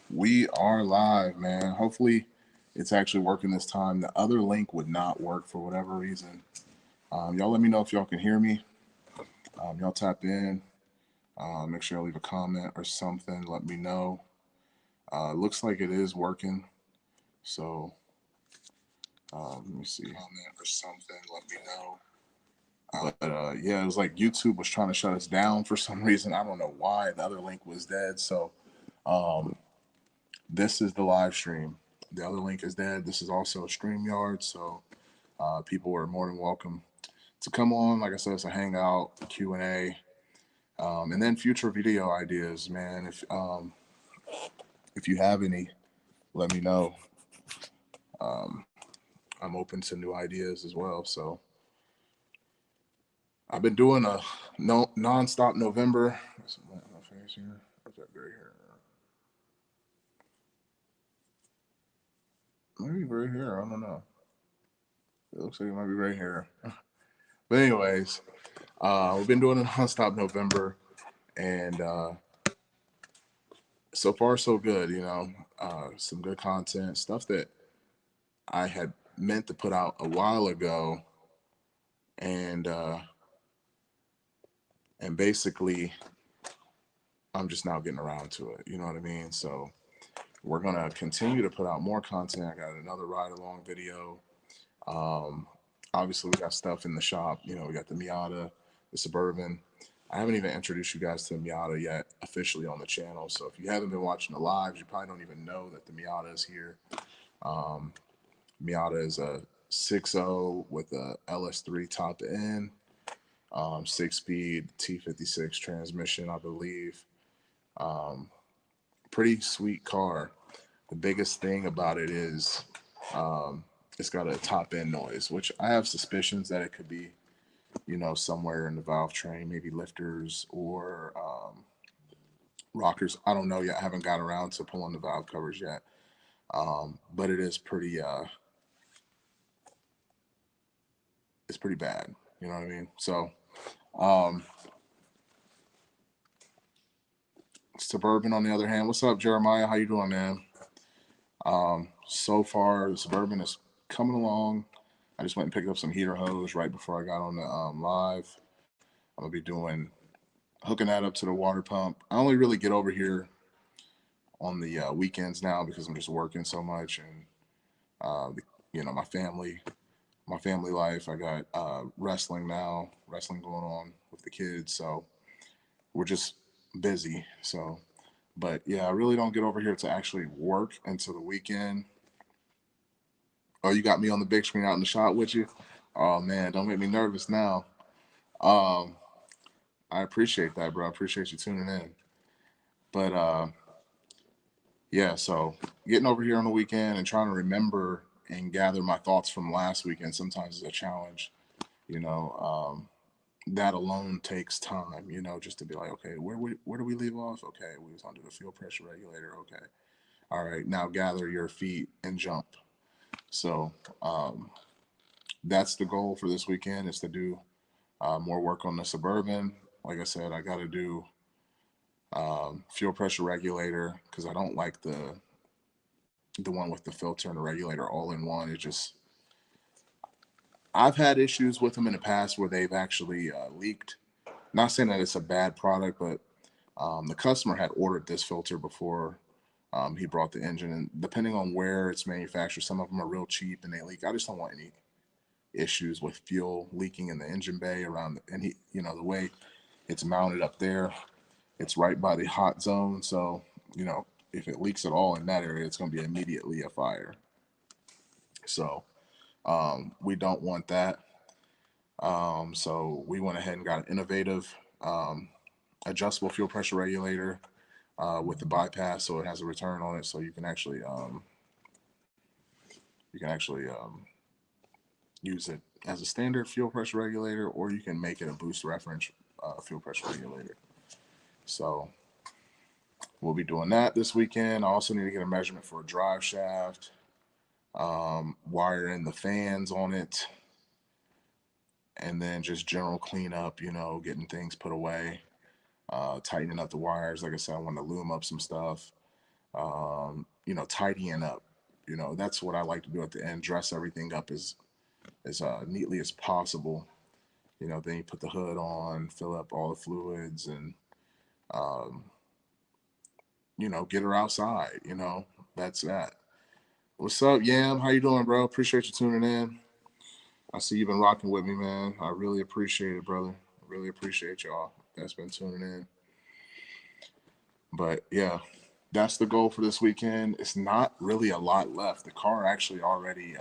We are live, man. Hopefully, it's actually working this time. The other link would not work for whatever reason. Y'all let me know if y'all can hear me. Y'all tap in. Make sure y'all leave a comment or something. Let me know. Looks like it is working. So let me see. Comment or something. Let me know. But yeah, it was like YouTube was trying to shut us down for some reason. I don't know why. The other link was dead. So um, this is the live stream. The other link is dead. This is also a StreamYard. So people are more than welcome to come on. Like I said, it's a hangout, Q&A, and then future video ideas, man. If you have any, let me know. Um, I'm open to new ideas as well. So I've been doing a no nonstop November. My face here. What's that gray hair? Maybe gray hair. I don't know. It looks like it might be gray hair. But anyways, we've been doing a nonstop November, and so far so good. Some good content, stuff that I had meant to put out a while ago, and basically I'm just now getting around to it. You know what I mean? So we're gonna continue to put out more content. I got another ride along video. Um, Obviously, we got stuff in the shop. We got the Miata, the Suburban. I haven't even introduced you guys to the Miata yet officially on the channel. So if you haven't been watching the lives, you probably don't even know that the Miata is here. Um, Miata is a 6.0 with a LS3 top end, 6-speed T56 transmission, I believe. Um, Pretty sweet car. The biggest thing about it is um, it's got a top end noise, which I have suspicions that it could be, somewhere in the valve train, maybe lifters or rockers. I don't know yet. I haven't got around to pulling the valve covers yet. But it is pretty it's pretty bad. You know what I mean? So um Suburban on the other hand. What's up, Jeremiah? How you doing, man? So far the Suburban is coming along. I just went and picked up some heater hose right before I got on the live. I'm gonna be doing hooking that up to the water pump. I only really get over here on the weekends now because I'm just working so much, and uh, my family life. I got wrestling now, wrestling going on with the kids, so we're just busy. So, but yeah, I really don't get over here to actually work until the weekend. Oh, you got me on the big screen out in the shot with you. Oh man, don't make me nervous now. Um, I appreciate that, bro. I appreciate you tuning in. But yeah, so getting over here on the weekend and trying to remember and gather my thoughts from last weekend sometimes is a challenge. You know, that alone takes time. Just to be like, okay, where do we leave off? Okay, we was under the fuel pressure regulator. Okay, all right, now gather your feet and jump. So that's the goal for this weekend is to do more work on the Suburban. Like I said, I got to do fuel pressure regulator because I don't like the one with the filter and the regulator all in one. It just I've had issues with them in the past where they've actually leaked. Not saying that it's a bad product, but the customer had ordered this filter before he brought the engine, and depending on where it's manufactured, some of them are real cheap and they leak. I just don't want any issues with fuel leaking in the engine bay around. And the way it's mounted up there, it's right by the hot zone, so if it leaks at all in that area, it's going to be immediately a fire. So we don't want that. So we went ahead and got an innovative um, adjustable fuel pressure regulator with the bypass, so it has a return on it, so you can actually use it as a standard fuel pressure regulator, or you can make it a boost reference fuel pressure regulator. So we'll be doing that this weekend. I also need to get a measurement for a drive shaft, wire in the fans on it, and then just general cleanup, getting things put away, tightening up the wires. Like I said, I want to loom up some stuff. you know, tidying up. You know, that's what I like to do at the end, dress everything up as neatly as possible. You know, then you put the hood on, fill up all the fluids, and um, you know, get her outside. You know, that's that. What's up, Yam? How you doing, bro? Appreciate you tuning in. I see you've been rocking with me, man. I really appreciate it, brother. I really appreciate y'all that's been tuning in. But yeah, that's the goal for this weekend. It's not really a lot left. The car actually already,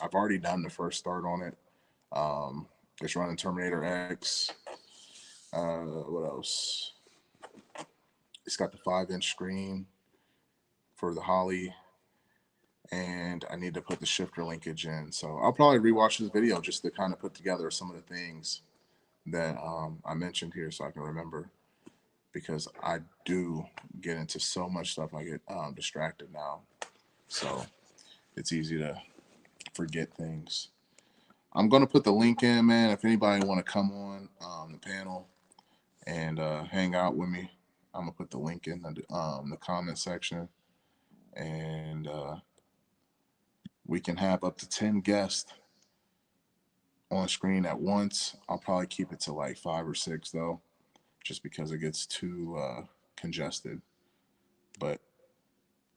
I've already done the first start on it. It's running Terminator X. What else? It's got the 5-inch screen for the Holly, and I need to put the shifter linkage in. So I'll probably rewatch this video just to kind of put together some of the things that I mentioned here so I can remember, because I do get into so much stuff. I get distracted now. So it's easy to forget things. I'm going to put the link in, man. If anybody want to come on the panel and hang out with me, I'm going to put the link in the comment section. And we can have up to 10 guests on screen at once. I'll probably keep it to like 5 or 6, though, just because it gets too congested. But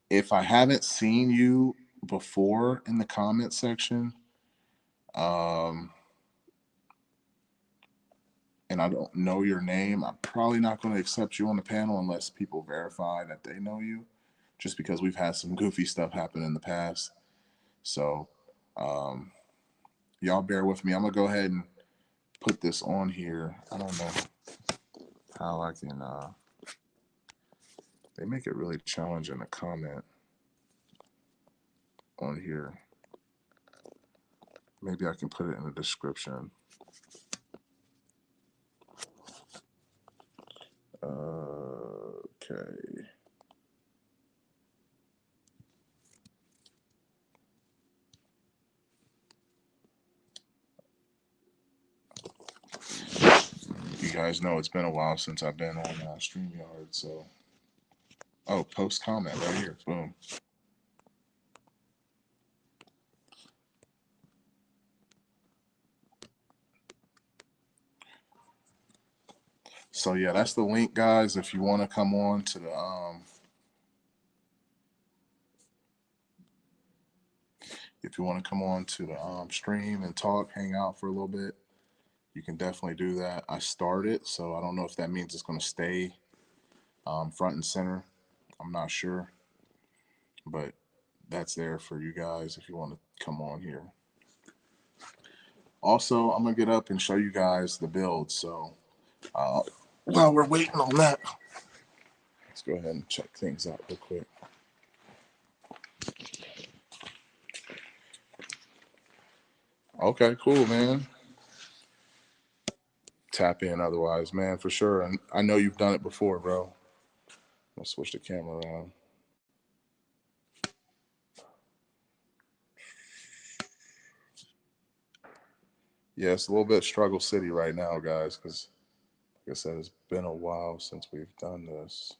if I haven't seen you before in the comment section, and I don't know your name, I'm probably not going to accept you on the panel unless people verify that they know you, just because we've had some goofy stuff happen in the past. So y'all bear with me. I'm going to go ahead and put this on here. I don't know how I can, they make it really challenging to comment on here. Maybe I can put it in the description. Okay. You guys know it's been a while since I've been on StreamYard, so. Oh, post comment right here. Boom. So yeah, that's the link, guys. If you want to come on to the stream and talk, hang out for a little bit, you can definitely do that. I started, so I don't know if that means it's going to stay front and center. I'm not sure, but that's there for you guys if you want to come on here. Also, I'm gonna get up and show you guys the build. So while we're waiting on that, let's go ahead and check things out real quick. Okay, cool, man. Tap in otherwise, man, for sure. And I know you've done it before, bro. I'll switch the camera around. Yeah, it's a little bit struggle city right now, guys, because like I said, it's been a while since we've done this.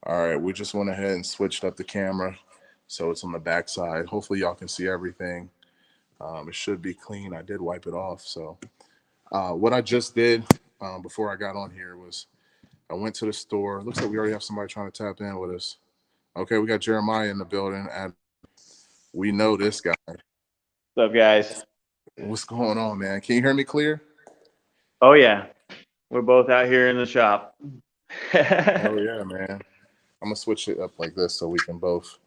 All right, we just went ahead and switched up the camera, so it's on the back side. Hopefully y'all can see everything. It should be clean. I did wipe it off. So what I just did before I got on here was I went to the store. Looks like we already have somebody trying to tap in with us. Okay, we got Jeremiah in the building, and we know this guy. What's up, guys? What's going on, man? Can you hear me clear? Oh, yeah. We're both out here in the shop. Oh, yeah, man. I'm going to switch it up like this so we can both,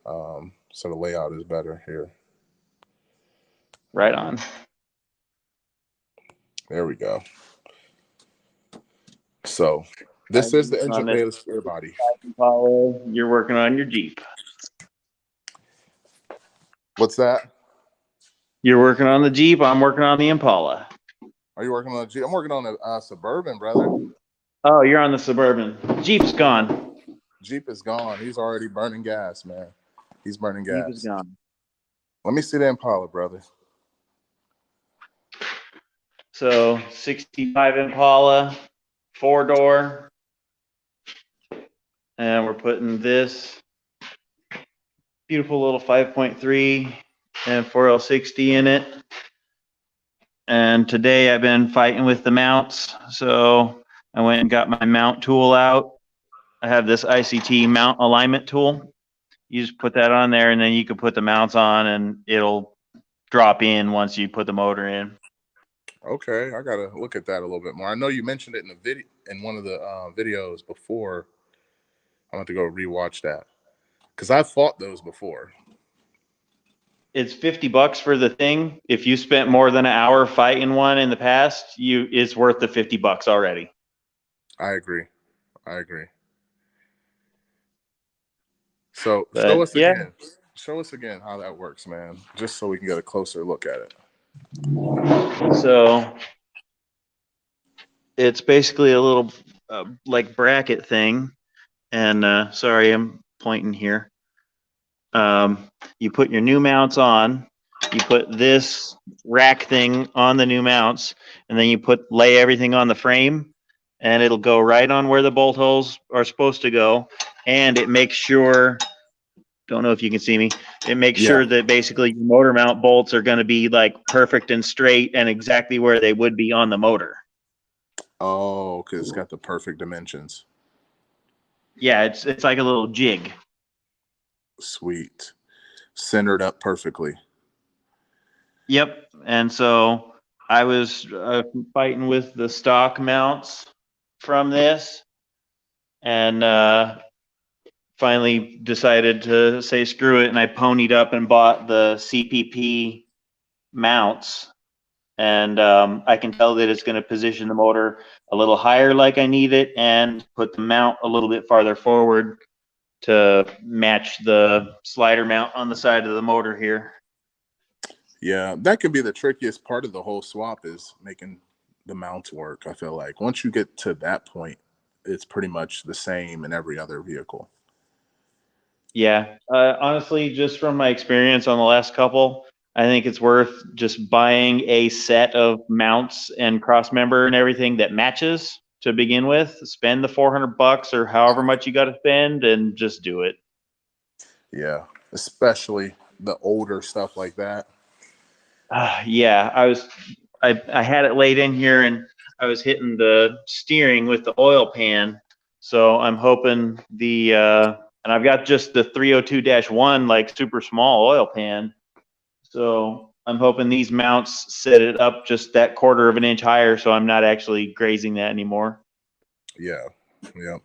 so the layout is better here. Right on. There we go. So this is the engine bay of the spare body. You're working on your Jeep. What's that? You're working on the Jeep. I'm working on the Impala. Are you working on a Jeep? I'm working on a Suburban, brother. Oh, you're on the Suburban. Jeep's gone. Jeep is gone. He's already burning gas, man. He's burning Jeep is gas. gone. Let me see the Impala, brother. So 65 Impala, 4-door, and we're putting this beautiful little 5.3 and 4L60 in it. And today I've been fighting with the mounts, so I went and got my mount tool out. I have this ICT mount alignment tool. You just put that on there, and then you can put the mounts on, and it'll drop in once you put the motor in. Okay, I gotta look at that a little bit more. I know you mentioned it in the video in one of the videos before. I'm going to go rewatch that because I've fought those before. It's $50 for the thing. If you spent more than an hour fighting one in the past, it's worth the $50 already. I agree. I agree. So show But us yeah, again. Show us again how that works, man, just so we can get a closer look at it. so it's basically a little like bracket thing. And sorry, I'm pointing here. You put your new mounts on. You put this rack thing on the new mounts, and then you lay everything on the frame, and it'll go right on where the bolt holes are supposed to go. And it makes sure, don't know if you can see me, it makes Yeah. sure that basically your motor mount bolts are going to be like perfect and straight and exactly where they would be on the motor. Oh, because it's got the perfect dimensions. Yeah, it's like a little jig. Sweet. Centered up perfectly. Yep. And so I was fighting with the stock mounts from this, and finally decided to say screw it, and I ponied up and bought the CPP mounts. And I can tell that it's going to position the motor a little higher like I need it, and put the mount a little bit farther forward to match the slider mount on the side of the motor here. Yeah, that can be the trickiest part of the whole swap is making the mounts work. I feel like once you get to that point, it's pretty much the same in every other vehicle. Yeah, honestly, just from my experience on the last couple, I think it's worth just buying a set of mounts and cross member and everything that matches to begin with. Spend the $400 or however much you got to spend, and just do it. Yeah, especially the older stuff like that. Yeah, I had it laid in here, and I was hitting the steering with the oil pan. So I'm hoping and I've got just the 302-1, like super small oil pan. So I'm hoping these mounts set it up just that quarter of an inch higher, so I'm not actually grazing that anymore. Yeah, yeah,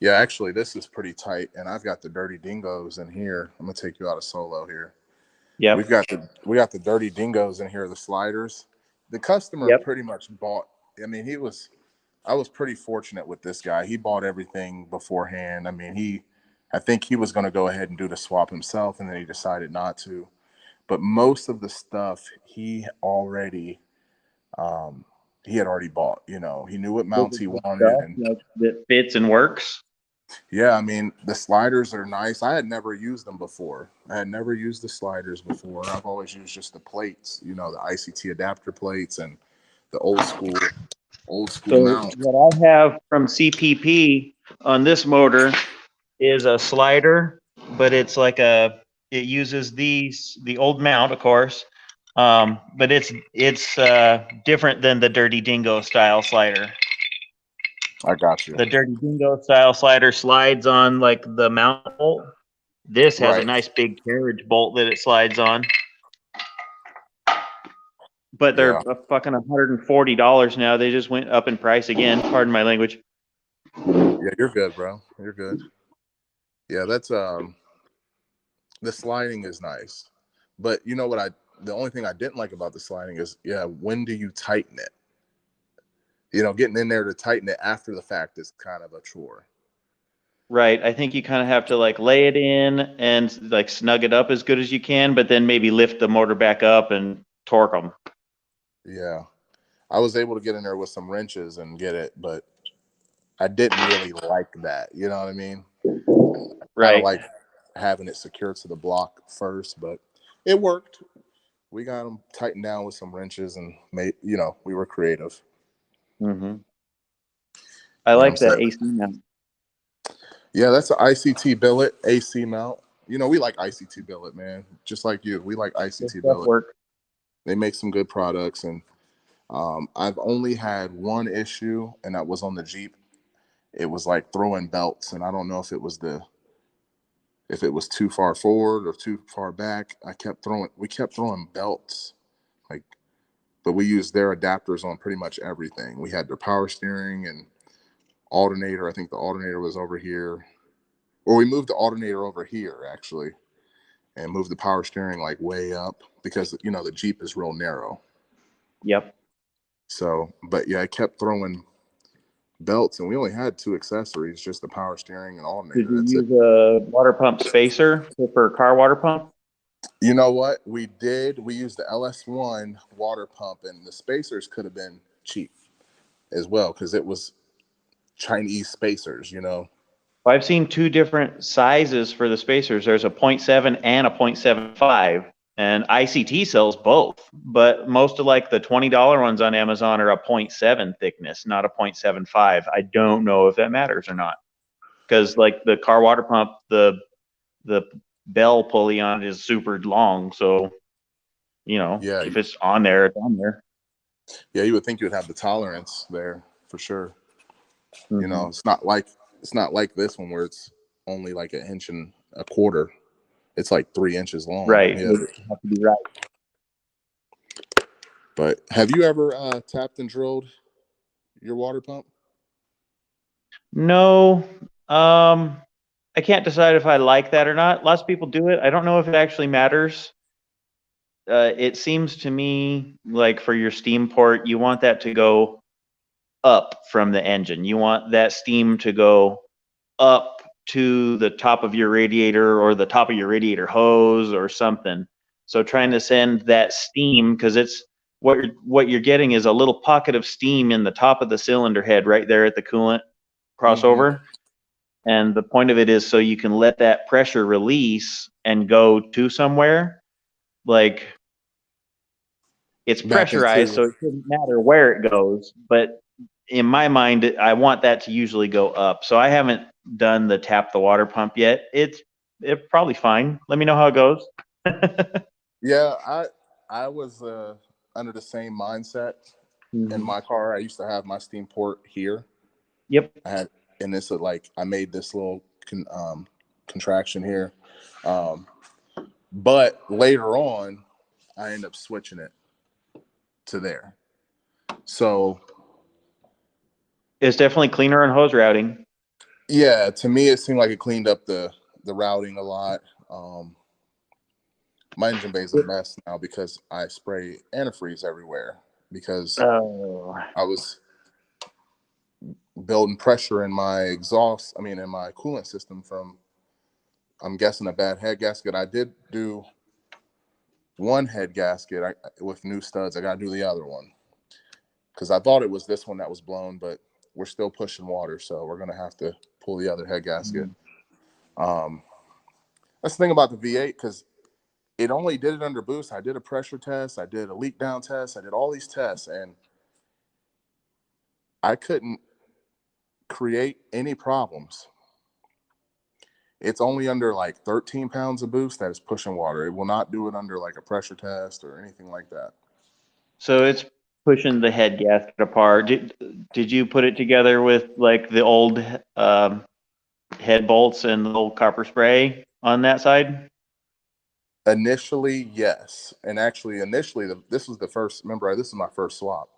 yeah. Actually, this is pretty tight, and I've got the dirty dingoes in here. I'm gonna take you out of solo here. Yep. We got the dirty dingoes in here, the sliders. The customer Yep. pretty much bought. I mean, I was pretty fortunate with this guy. He bought everything beforehand. I mean, I think he was going to go ahead and do the swap himself, and then he decided not to. But most of the stuff he had already bought. You know, he knew what mounts he wanted, Stuff and like that fits and works. yeah, I mean, the sliders are nice. I had never used them before. I had never used the sliders before. I've always used just the plates, you know, the ICT adapter plates and the old school So mount. what I have from CPP on this motor is a slider, but it uses the old mount, of course, but it's different than the Dirty Dingo style slider. I got you. The Dirty Dingo style slider slides on like the mount bolt. This has a Right. nice big carriage bolt that it slides on. But they're Yeah. fucking $140 now. They just went up in price again. Pardon my language. Yeah, you're good, bro. You're good. Yeah, that's the sliding is nice. But you know what the only thing I didn't like about the sliding is, yeah, when do you tighten it? You know, getting in there to tighten it after the fact is kind of a chore. Right. I think you kind of have to like lay it in and like snug it up as good as you can, but then maybe lift the motor back up and torque them. Yeah. I was able to get in there with some wrenches and get it, but I didn't really like that. You know what I mean? Kind of Right. like having it secured to the block first, but it worked. We got them tightened down with some wrenches and made, we were creative. Mm-hmm. I You know what I'm like that saying? AC mount. Yeah, that's an ICT billet, AC mount. We like ICT billet, man. Just like you. We like This ICT stuff billet. work. They make some good products. And I've only had one issue, and that was on the Jeep. It was like throwing belts. And I don't know if it was too far forward or too far back. We kept throwing belts. Like, but we used their adapters on pretty much everything. We had their power steering and alternator. I think the alternator was over here. Or we moved the alternator over here, actually, and moved the power steering like way up because, the Jeep is real narrow. Yep. So, but yeah, I kept throwing belts, and we only had two accessories, just the power steering and Did alternator. you That's it. use a water pump spacer for car water pump? You know what? We did. We used the LS1 water pump, and the spacers could have been cheap as well because it was Chinese spacers. Well, I've seen two different sizes for the spacers. There's a 0.7 and a 0.75, and ICT sells both. But most of like the $20 ones on Amazon are a 0.7 thickness, not a 0.75. I don't know if that matters or not, because like the car water pump, the bell pulley on it is super long. So Yeah, if it's on there, it's on there. yeah. You would think you would have the tolerance there for sure. Mm-hmm. It's not like this one where it's only like 1.25 inches. It's like 3 inches long. Right. Yeah. You have to be right. But have you ever tapped and drilled your water pump? No, I can't decide if I like that or not. Lots of people do it. I don't know if it actually matters. It seems to me like for your steam port, you want that to go up from the engine. You want that steam to go up to the top of your radiator or the top of your radiator hose or something. So trying to send that steam, because it's what you're getting is a little pocket of steam in the top of the cylinder head right there at the coolant Mm-hmm. crossover. And the point of it is so you can let that pressure release and go to somewhere. Like it's Back pressurized, into so it shouldn't matter where it goes. But in my mind, I want that to usually go up. So I haven't done the tap the water pump yet. It's probably fine. Let me know how it goes. Yeah, I was under the same mindset in Mm-hmm. my car. I used to have my steam port here. Yep. I had, and this like I made this little contraction here, um, but later on, I ended up switching it to there. So It's definitely cleaner on hose routing. yeah, to me, it seemed like it cleaned up the routing a lot. My engine bay is a mess now because I spray antifreeze everywhere because Oh. I was building pressure in my exhaust. I mean, in my coolant system from, I'm guessing, a bad head gasket. I did do one head gasket with new studs. I got to do the other one because I thought it was this one that was blown, but we're still pushing water, so we're gonna have to pull the other head gasket. Um, that's the thing about the V8 because it only did it under boost. I did a pressure test, I did a leak down test, I did all these tests, and I couldn't create any problems. It's only under like 13 pounds of boost that is pushing water. It will not do it under like a pressure test or anything like that. So it's pushing the head gasket apart. Did you put it together with like the old head bolts and the little copper spray on that side? Initially, yes. And actually, this was the first, remember, this is my first swap.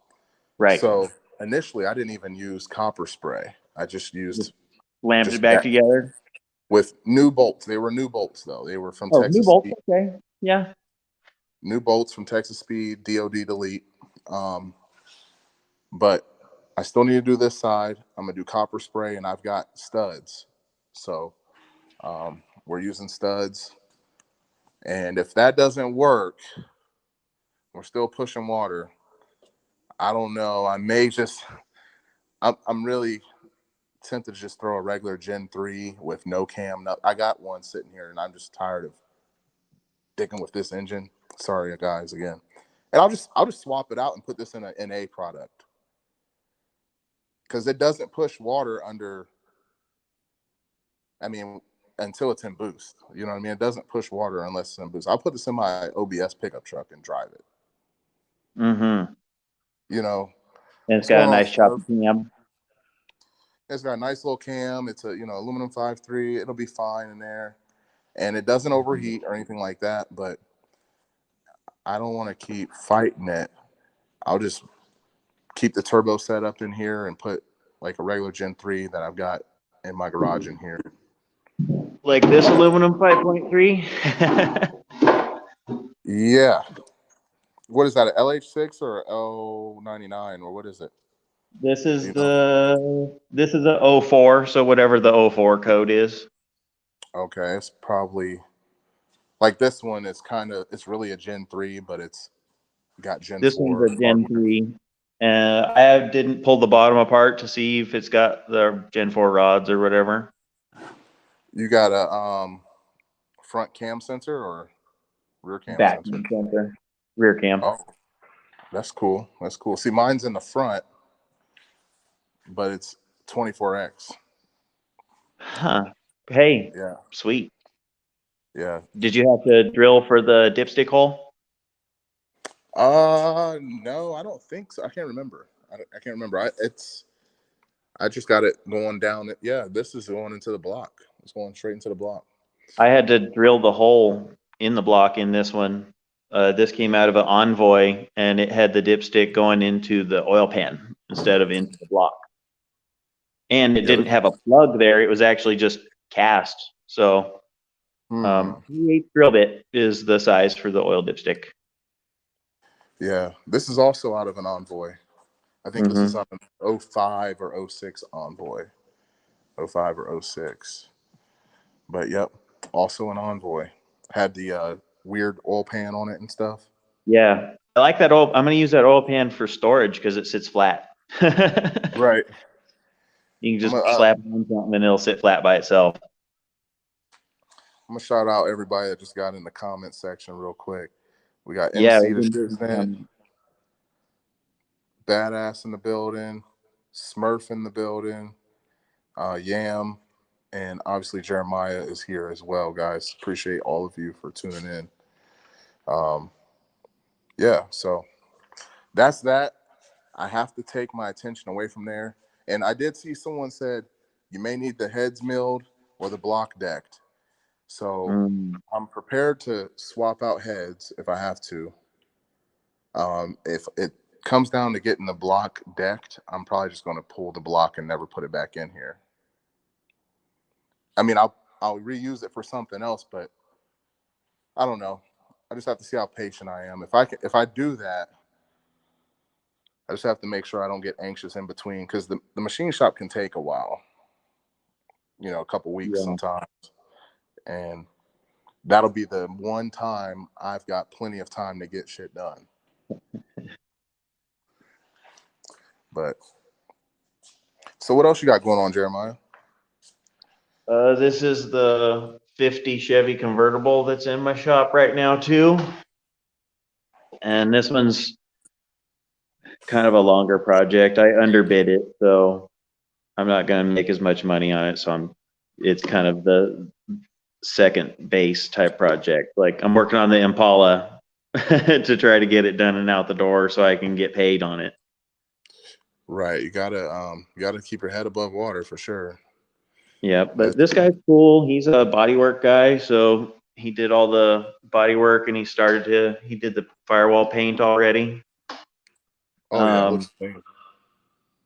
Right. So initially, I didn't even use copper spray. I just Just used slammed it just back together. with new bolts. They were new bolts, though. They were from Oh, new Texas bolts. Speed. Okay. Yeah. New bolts from Texas Speed, DOD delete. But I still need to do this side. I'm going to do copper spray, and I've got studs. So we're using studs. And if that doesn't work, we're still pushing water. I don't know. I may just, I'm really tempted to just throw a regular Gen 3 with no cam. I got one sitting here, and I'm just tired of sticking with this engine. Sorry, guys, again. And I'll just swap it out and put this in an NA product, because it doesn't push water under. I mean, until it's in boost. You know what I mean? It doesn't push water unless it's in boost. I'll put this in my OBS pickup truck and drive it. Mm-hmm. You know, And it's what's got a going on, nice choppy Steph? cam. It's got a nice little cam. It's a aluminum 5.3. It'll be fine in there, and it doesn't overheat or anything like that. But I don't want to keep fighting it. I'll just keep the turbo set up in here and put like a regular Gen 3 that I've got in my garage in here. Like this aluminum 5.3. Yeah. What is that, an LH6 or a L99, or what is it? This is the 04, so whatever the 04 code is. Okay, it's probably like this one is it's really a Gen 3, but it's got Gen This one's 4 a Gen 3. I didn't pull the bottom apart to see if it's got the Gen 4 rods or whatever. You got a front cam sensor or rear cam Back sensor? sensor, rear cam. Oh, that's cool. That's cool. See, mine's in the front, but it's 24x. Huh. Hey. Yeah. Sweet. Yeah. Did you have to drill for the dipstick hole? No, I don't think so. I can't remember. I can't remember. I just got it going down. Yeah, this is going into the block. It's going straight into the block. I had to drill the hole in the block in this one. This came out of an Envoy, and it had the dipstick going into the oil pan instead of into the block. And it didn't have a plug there. It was actually just cast. So 3/8 drill bit is the size for the oil dipstick. Yeah, this is also out of an Envoy. I think this is on an 05 or 06 Envoy. 05 or 06. But yep, also an Envoy. Had the weird oil pan on it and stuff. Yeah, I like that oil. I'm going to use that oil pan for storage because it sits flat. Right. You can just slap it on something and it'll sit flat by itself. I'm going to shout out everybody that just got in the comment section real quick. We got MC the Shiznit, Badass in the building, Smurf in the building, Yam, and obviously Jeremiah is here as well, guys. Appreciate all of you for tuning in. Yeah, so that's that. I have to take my attention away from there. And I did see someone said you may need the heads milled or the block decked. So I'm prepared to swap out heads if I have to. If it comes down to getting the block decked, I'm probably just going to pull the block and never put it back in here. I mean, I'll reuse it for something else, but I don't know. I just have to see how patient I am. If I do that, I just have to make sure I don't get anxious in between, because the machine shop can take a while, a couple weeks sometimes. And that'll be the one time I've got plenty of time to get shit done. But so what else you got going on, Jeremiah? This is the 50 Chevy convertible that's in my shop right now too. And this one's kind of a longer project. I underbid it, so I'm not going to make as much money on it. So it's kind of the second base type project. Like I'm working on the Impala to try to get it done and out the door so I can get paid on it. Right. You gotta keep your head above water for sure. Yeah, but this guy's cool. He's a bodywork guy, so he did all the body work and he did the firewall paint already. Oh yeah, looks clean.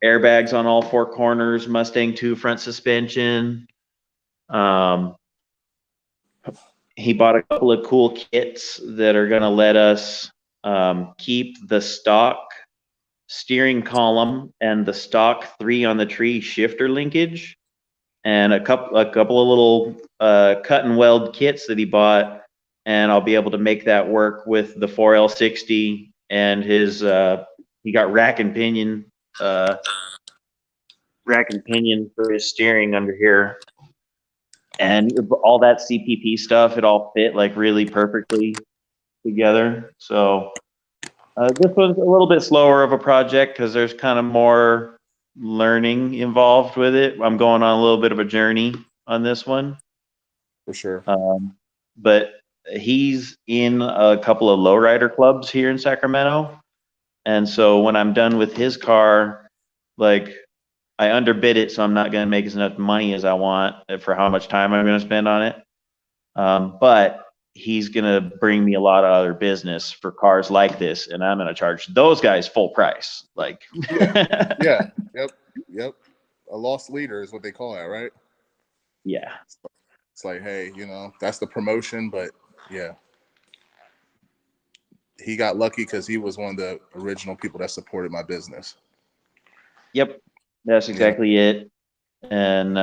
Airbags on all four corners, Mustang 2 front suspension. He bought a couple of cool kits that are going to let us keep the stock steering column and the stock 3 on the tree shifter linkage, and a couple of little cut and weld kits that he bought, and I'll be able to make that work with the 4L60 and his he got rack and pinion rack and pinion for his steering under here. And all that CPP stuff, it all fit like really perfectly together. So this one's a little bit slower of a project because there's kind of more learning involved with it. I'm going on a little bit of a journey on this one. For sure. But he's in a couple of lowrider clubs here in Sacramento. And so when I'm done with his car, like I underbid it, so I'm not going to make as much money as I want for how much time I'm going to spend on it. But he's going to bring me a lot of other business for cars like this, and I'm going to charge those guys full price. Like, yeah, yep. A lost leader is what they call that, right? Yeah. It's like, hey, that's the promotion, but yeah. He got lucky because he was one of the original people that supported my business. Yep, that's exactly it. And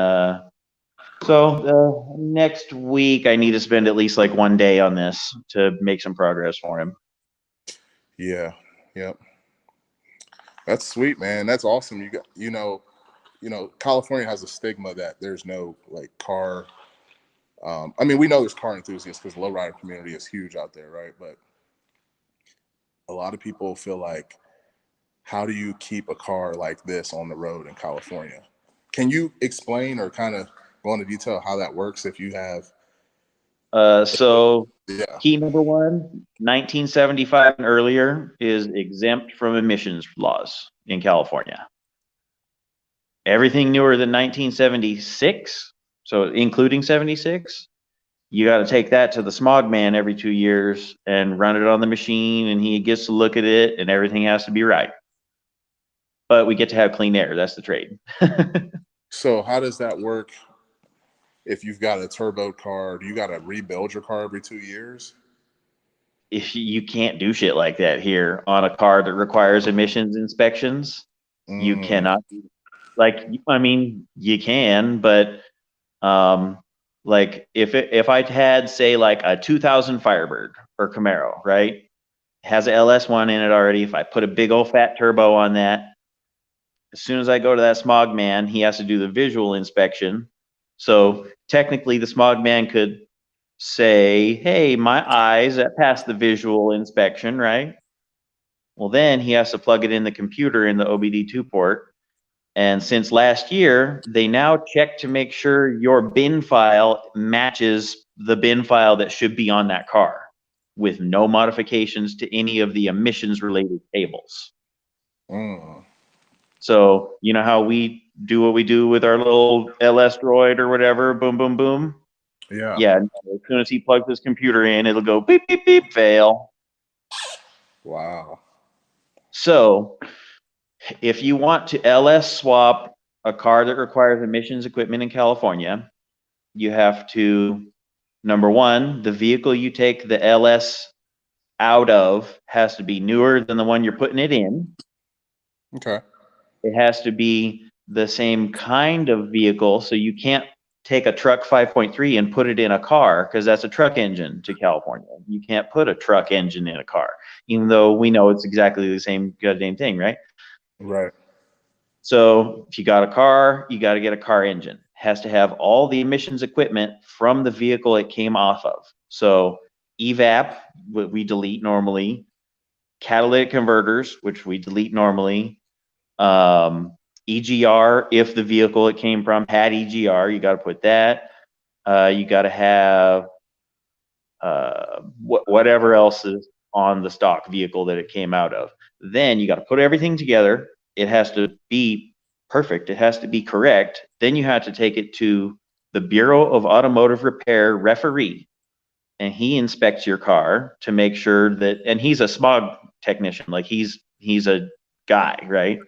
so next week I need to spend at least like one day on this to make some progress for him. Yeah, yep. That's sweet, man. That's awesome. You got, California has a stigma that there's no like car. I mean, we know there's car enthusiasts because the lowrider community is huge out there, right? But a lot of people feel like, how do you keep a car like this on the road in California? Can you explain or kind of go into detail how that works if you have? So key number one, 1975 and earlier is exempt from emissions laws in California. Everything newer than 1976, so including 76, you got to take that to the smog man every 2 years and run it on the machine, and he gets to look at it, and everything has to be right. But we get to have clean air. That's the trade. So how does that work? If you've got a turbo car, do you got to rebuild your car every 2 years? If you can't do shit like that here on a car that requires emissions inspections, you cannot. Like, I mean, you can, but like if I had, say, like a 2000 Firebird or Camaro, right? Has a LS1 in it already. If I put a big old fat turbo on that, as soon as I go to that smog man, he has to do the visual inspection. So technically the smog man could say, hey, my eyes, that passed the visual inspection, right? Well, then he has to plug it in the computer in the OBD2 port. And since last year, they now check to make sure your bin file matches the bin file that should be on that car with no modifications to any of the emissions related tables. So you know how we do what we do with our little LS droid or whatever, boom, boom, boom. Yeah. As soon as he plugs his computer in, it'll go beep, beep, beep, fail. Wow. So if you want to LS swap a car that requires emissions equipment in California, you have to, number one, the vehicle you take the LS out of has to be newer than the one you're putting it in. Okay. It has to be the same kind of vehicle, so you can't take a truck 5.3 and put it in a car because that's a truck engine to California. You can't put a truck engine in a car, even though we know it's exactly the same goddamn thing, right? Right. So if you got a car, you got to get a car engine. It has to have all the emissions equipment from the vehicle it came off of. So evap, what we delete normally, catalytic converters, which we delete normally, EGR, if the vehicle it came from had EGR, you got to put that. You got to have whatever else is on the stock vehicle that it came out of. Then you got to put everything together. It has to be perfect. It has to be correct. Then you have to take it to the Bureau of Automotive Repair referee, and he inspects your car to make sure that, and he's a smog technician, like he's a guy, right?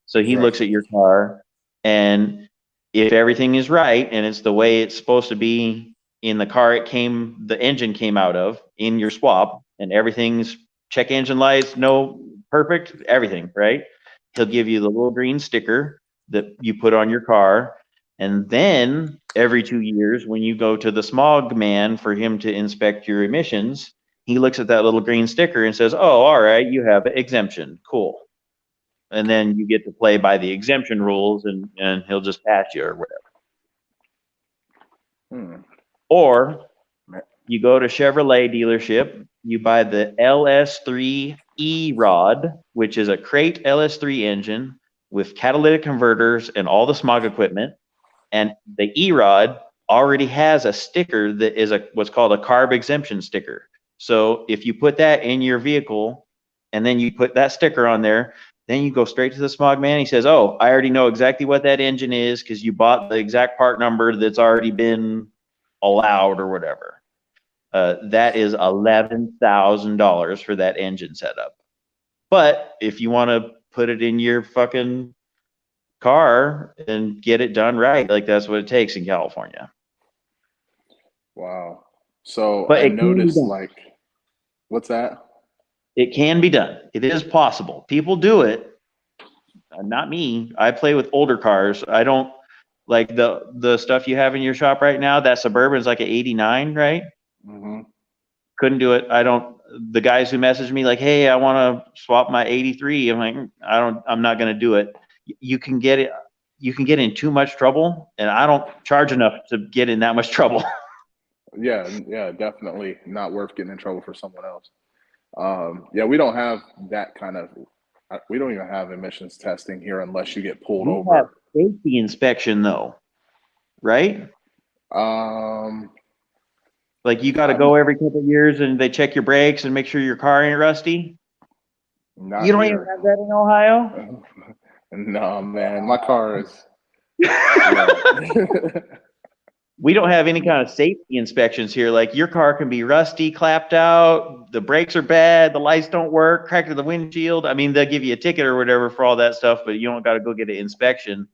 So he looks at your car, and if everything is right and it's the way it's supposed to be in the car the engine came out of in your swap, and everything's check engine lights, no perfect, everything, right? He'll give you the little green sticker that you put on your car. And then every 2 years, when you go to the smog man for him to inspect your emissions, he looks at that little green sticker and says, oh, all right, you have an exemption. Cool. and then you get to play by the exemption rules, and he'll just pass you or whatever. Or you go to Chevrolet dealership, you buy the LS3 E-Rod, which is a crate LS3 engine with catalytic converters and all the smog equipment. And the E-Rod already has a sticker that is what's called a carb exemption sticker. So if you put that in your vehicle and then you put that sticker on there, then you go straight to the smog man. He says, oh, I already know exactly what that engine is because you bought the exact part number that's already been allowed or whatever. That is $11,000 for that engine setup. But if you want to put it in your fucking car and get it done right, like that's what it takes in California. Wow. So but I noticed, like, what's that? It can be done. It is possible. People do it. Not me. I play with older cars. I don't like the stuff you have in your shop right now. That Suburban is like an 89, right? Mm-hmm. Couldn't do it. I don't. The guys who message me like, hey, I want to swap my 83. I'm like, I'm not going to do it. You can get it. You can get in too much trouble, and I don't charge enough to get in that much trouble. Yeah, definitely not worth getting in trouble for someone else. Yeah, we don't have that kind of. We don't even have emissions testing here unless you get pulled over. Have safety inspection though, right? Like you got to go every couple of years and they check your brakes and make sure your car ain't rusty. You don't even have that in Ohio? No, man, my car is. We don't have any kind of safety inspections here. Like your car can be rusty, clapped out, the brakes are bad, the lights don't work, cracked the windshield. I mean, they'll give you a ticket or whatever for all that stuff, but you don't got to go get an inspection.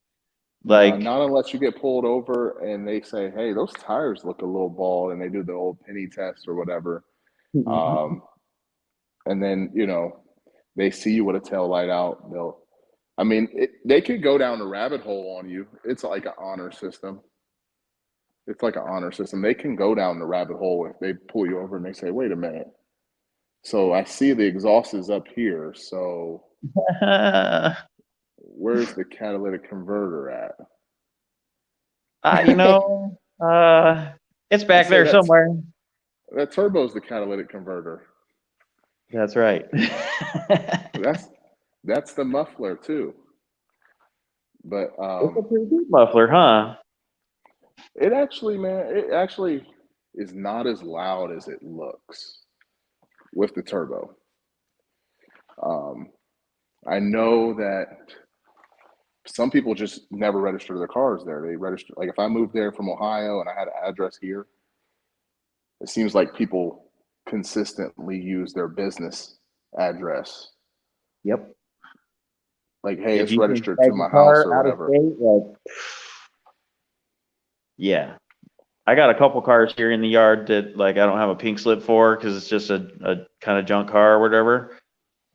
Like not unless you get pulled over and they say, hey, those tires look a little bald, and they do the old penny test or whatever. And then, they see you with a tail light out. They could go down a rabbit hole on you. It's like an honor system. It's like an honor system. They can go down the rabbit hole if they pull you over and they say, wait a minute. So I see the exhaust is up here. So where's the catalytic converter at? It's back there somewhere. That turbo's the catalytic converter. That's right. That's the muffler too. But it's a pretty good muffler, huh? It actually is not as loud as it looks with the turbo. I know that some people just never register their cars there. They register, like if I moved there from Ohio and I had an address here, it seems like people consistently use their business address. Yep. Like, hey, it's registered to my house or whatever. Yeah. I got a couple cars here in the yard that like I don't have a pink slip for because it's just a kind of junk car or whatever.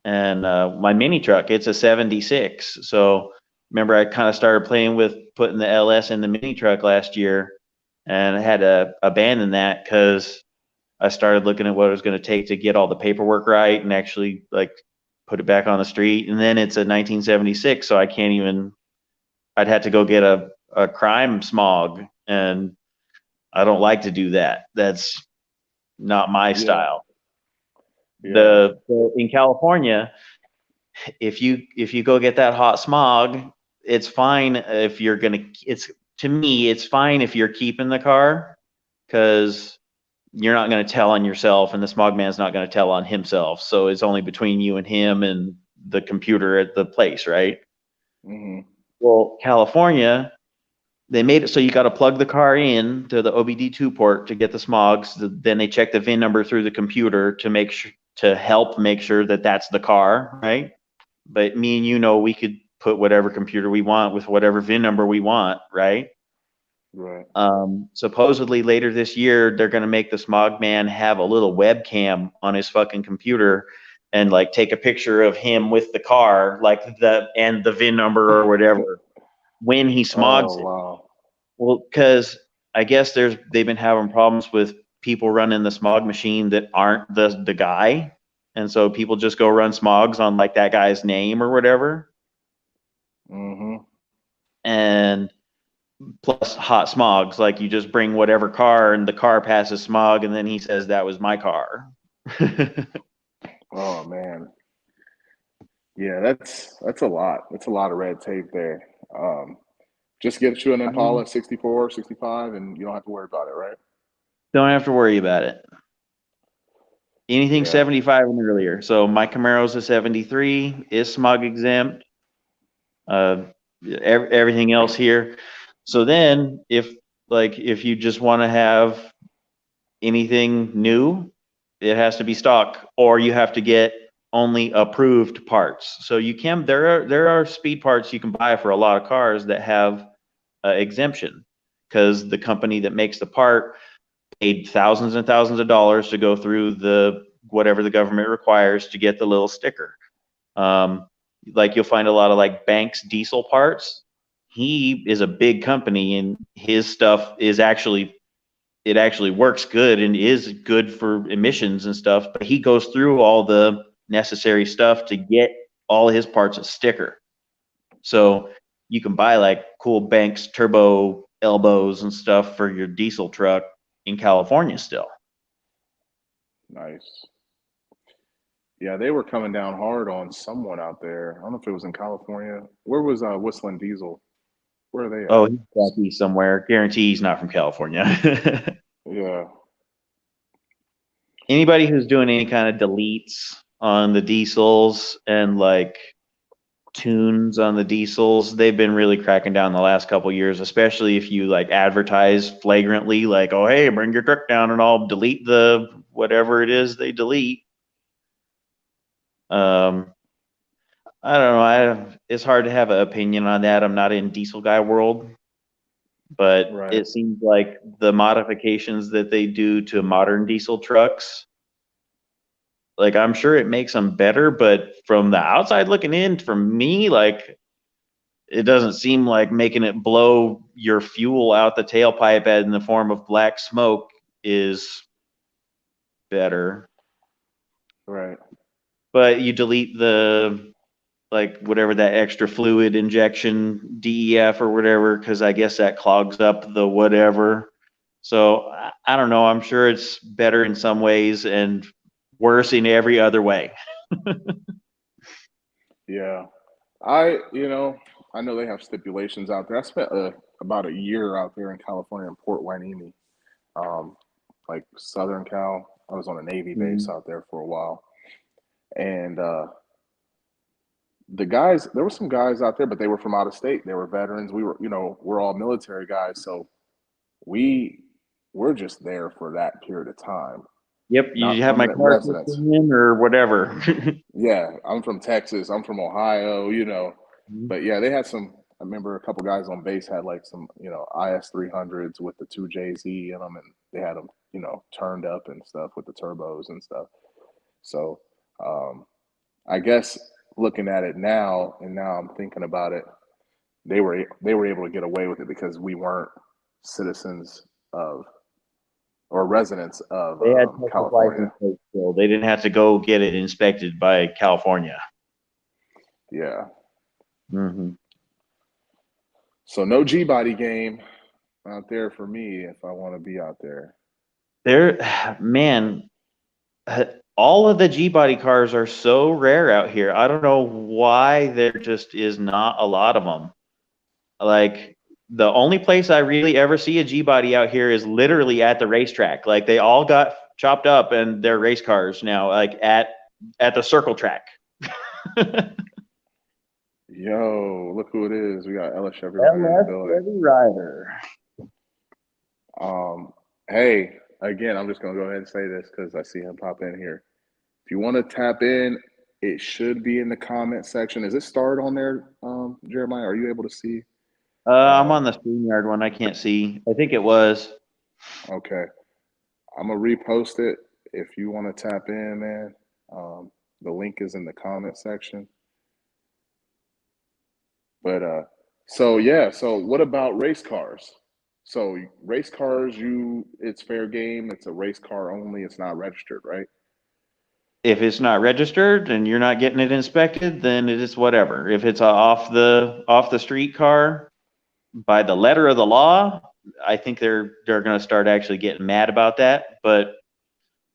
And my mini truck, it's a 76. So remember I kind of started playing with putting the LS in the mini truck last year, and I had to abandon that because I started looking at what it was going to take to get all the paperwork right and actually like put it back on the street. And then it's a 1976, so I'd had to go get a crime smog, and I don't like to do that. That's not my style. Yeah. In California, if you go get that hot smog, it's fine if you're gonna. It's fine if you're keeping the car because you're not going to tell on yourself, and the smog man's not going to tell on himself. So it's only between you and him and the computer at the place, right? Mm-hmm. Well, California, they made it so you got to plug the car in to the OBD2 port to get the smogs. Then they check the VIN number through the computer to help make sure that that's the car, right? But me and we could put whatever computer we want with whatever VIN number we want, right? Right. Supposedly later this year, they're going to make the smog man have a little webcam on his fucking computer and like take a picture of him with the car, like the VIN number or whatever when he smogs it. Wow. Well, because I guess they've been having problems with people running the smog machine that aren't the guy. And so people just go run smogs on like that guy's name or whatever. Mm-hmm. And plus hot smogs, like you just bring whatever car and the car passes smog and then he says that was my car. Oh man. Yeah, that's a lot. That's a lot of red tape there. Just get you an Impala 64, 65, and you don't have to worry about it, right? Don't have to worry about it. Anything Yeah. 75 and earlier. So my Camaro's a 73, is smog exempt. Uh, everything else here. So then, if you just want to have anything new, it has to be stock, or you have to get only approved parts. So there are speed parts you can buy for a lot of cars that have exemption, because the company that makes the part paid thousands and thousands of dollars to go through the whatever the government requires to get the little sticker. Um, like you'll find a lot of like Banks diesel parts. He is a big company and his stuff is actually it actually works good and is good for emissions and stuff, but he goes through all the necessary stuff to get all his parts a sticker. So you can buy like cool Banks turbo elbows and stuff for your diesel truck in California still. Nice. Yeah, they were coming down hard on someone out there. I don't know if it was in California. Where was Whistling Diesel? Where are they Oh, at? he's back east somewhere. Guarantee he's not from California. Yeah. Anybody who's doing any kind of deletes on the diesels and like tunes on the diesels, they've been really cracking down the last couple years, especially if you like advertise flagrantly, like, oh, hey, bring your truck down and I'll delete the whatever it is they delete. Um, I don't know. It's hard to have an opinion on that. I'm not in diesel guy world, but Right. it seems like the modifications that they do to modern diesel trucks, like I'm sure it makes them better, but from the outside looking in, for me, like it doesn't seem like making it blow your fuel out the tailpipe in the form of black smoke is better. Right. But you delete the like whatever that extra fluid injection DEF or whatever, because I guess that clogs up the whatever. So I don't know. I'm sure it's better in some ways and worse in every other way. Yeah. I know they have stipulations out there. I spent about a year out there in California in Port Hueneme, um, like Southern Cal. I was on a Navy base Mm. out there for a while, and the guys, there were some guys out there, but they were from out of state. They were veterans. We're all military guys, so we we're just there for that period of time, Yep, you not have my permanent car residents. in or whatever. Yeah, I'm from Texas. I'm from Ohio. Mhm. But yeah, they had some. I remember a couple guys on base had like some, IS 300s with the two JZ in them, and they had them, turned up and stuff with the turbos and stuff. So, um, I guess looking at it now, and now I'm thinking about it, they were able to get away with it because we weren't citizens of or residents of They had Texas California. license plates still. They didn't have to go get it inspected by California. Yeah. Hmm. So no G body game out there for me if I want to be out there. Man, all of the G body cars are so rare out here. I don't know why there just is not a lot of them. Like the only place I really ever see a G body out here is literally at the racetrack. Like they all got chopped up and they're race cars now, like at the circle track. Yo, look who it is. We got Ella Chevy Rider in the LS building. Heavy Rider. Um, hey, again, I'm just gonna go ahead and say this because I see him pop in here. If you want to tap in, it should be in the comment section. Is it starred on there, Jeremiah? Are you able to see? I'm on Um, the StreamYard one. I can't see. I think it was. okay, I'm gonna repost it if you want to tap in, man. The link is in the comment section. But so yeah, so what about race cars? So race cars, it's fair game. It's a race car only. It's not registered, right? If it's not registered and you're not getting it inspected, then it is whatever. If it's a off the street car by the letter of the law, I think they're going to start actually getting mad about that. But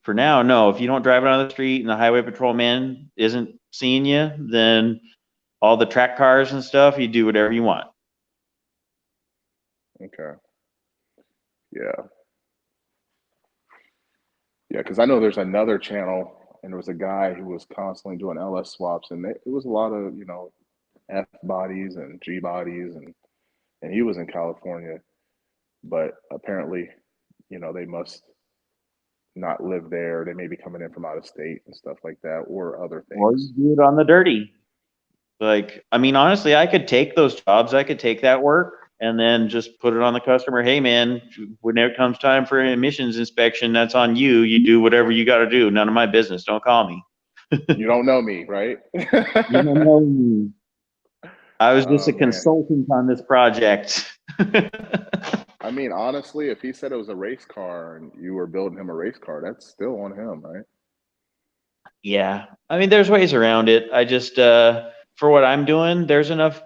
for now, no. If you don't drive it on the street and the highway patrolman isn't seeing you, then all the track cars and stuff, you do whatever you want. Okay. Yeah. Yeah, because I know there's another channel, and there was a guy who was constantly doing LS swaps, and it was a lot of, F bodies and G bodies, and he was in California, but apparently, they must not live there. They may be coming in from out of state and stuff like that, or other Or you things. do it on the dirty. Like, I mean, honestly, I could take those jobs, I could take that work and then just put it on the customer. Hey, man, when it comes time for an emissions inspection, that's on you. You do whatever you got to do. None of my business. Don't call me. You don't know me, right? You don't know me. I was just Oh a man. consultant on this project. I mean, honestly, if he said it was a race car and you were building him a race car, that's still on him, right? Yeah. I mean, there's ways around it. I just, for what I'm doing, there's enough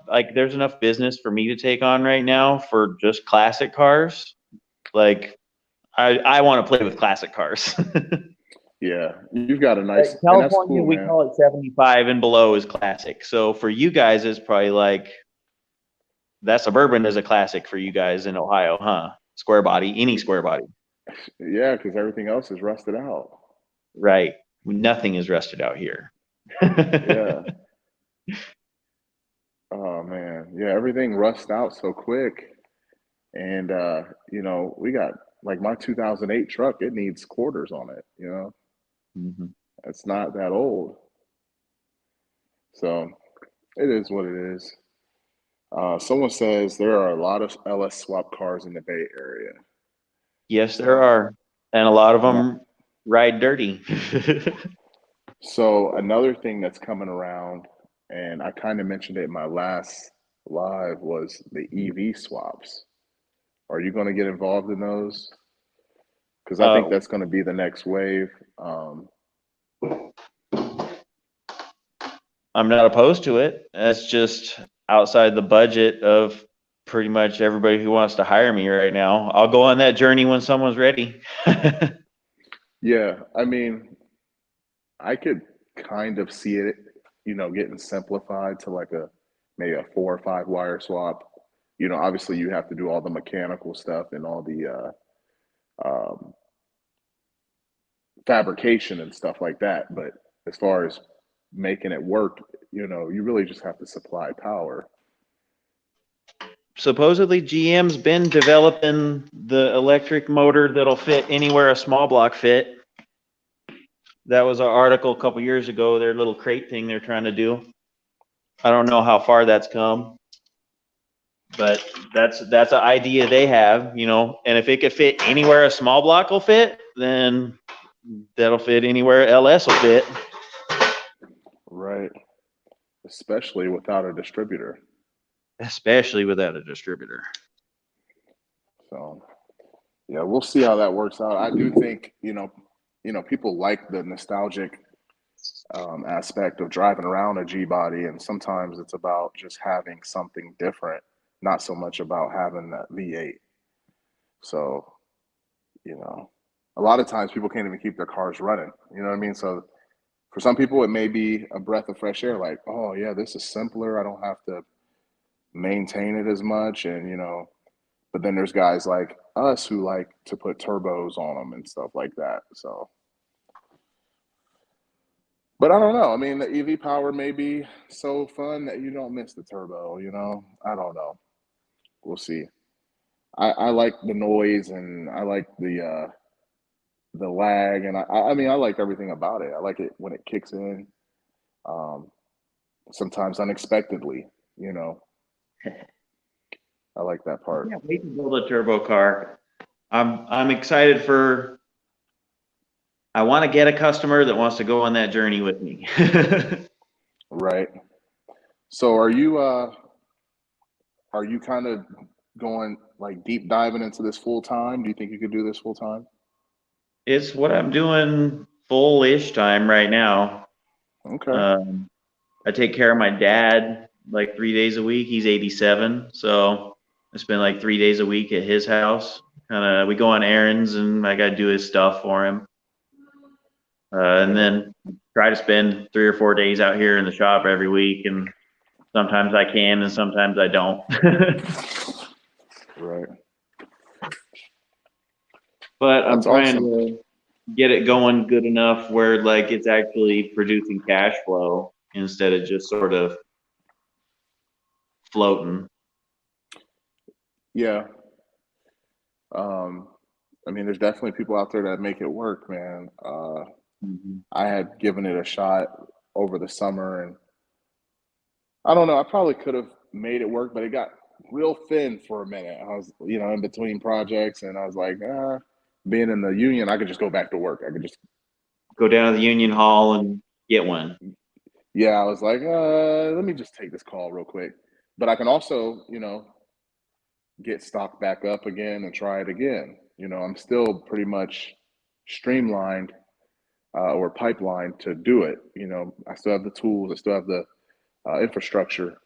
business for me to take on right now for just classic cars. Like, I want to play with classic cars. Yeah, you've got a Like nice, and that's California, cool, we man. call it 75 and below is classic. So for you guys, it's probably like that Suburban is a classic for you guys in Ohio, huh? Square body, any square body. Yeah, because everything else is rusted out. Right. Nothing is rusted out here. Yeah. Oh man. Yeah, everything rusts out so quick. And we got like my 2008 truck, it needs quarters on it. Mhm. It's not that old. So it is what it is. Someone says there are a lot of LS swap cars in the Bay Area. Yes, there So are. And a lot of and I, them ride dirty. so another thing that's coming around, and I kind of mentioned it in my last live, was the EV swaps. Are you going to get involved in those? Because I think uh, that's going to be the next wave. Um, I'm not opposed to it. That's just outside the budget of pretty much everybody who wants to hire me right now. I'll go on that journey when someone's ready. yeah, I mean, I could kind of see it, getting simplified to like maybe a 4 or 5 wire swap. Obviously you have to do all the mechanical stuff and all the fabrication and stuff like that. But as far as making it work, you really just have to supply power. Supposedly GM's been developing the electric motor that'll fit anywhere a small block fit. That was an article a couple years ago, their little crate thing they're trying to do. I don't know how far that's come, but that's an idea they have, and if it could fit anywhere a small block will fit, then that'll fit anywhere LS will fit. Right. Especially without a distributor. Especially without a distributor. So yeah, we'll see how that works out. I do think, people like the nostalgic aspect of driving around a G body, and sometimes it's about just having something different, not so much about having that V8. So, you know, a lot of times people can't even keep their cars running. You know what I mean? So for some people, it may be a breath of fresh air, like, oh yeah, this is simpler. I don't have to maintain it as much, and but then there's guys like us who like to put turbos on them and stuff like that. So, but I don't know. I mean, the EV power may be so fun that you don't miss the turbo. I don't know. We'll see. I like the noise, and I like the lag, and I mean I like everything about it. I like it when it kicks in. Um, Sometimes unexpectedly. You know, I like that I part. can't wait to build a turbo car. I'm excited for. I want to get a customer that wants to go on that journey with me. Right. So are you kind of going like deep diving into this full time? Do you think you could do this full time? It's what I'm doing full-ish time right now. Okay. I take care of my dad like 3 days a week. He's 87, so I spend like 3 days a week at his house. We go on errands, and I got to do his stuff for him. And Yeah. then try to spend 3 or 4 days out here in the shop every week. And sometimes I can, and sometimes I don't. Right. But I'm That's trying awesome. to get it going good enough where like it's actually producing cash flow instead of just sort of floating. Yeah. Um, I mean, there's definitely people out there that make it work, man. Mm-hmm. I had given it a shot over the summer, and I don't know, I probably could have made it work, but it got real thin for a minute. I was, in between projects, and I was like, being in the union, I could just go back to work. I could just, Go down to the union hall and get one. yeah, I was like, let me just take this call real quick. But I can also, get stocked back up again and try it again. I'm still pretty much streamlined or pipeline to do it. I still have the tools, I still have the infrastructure,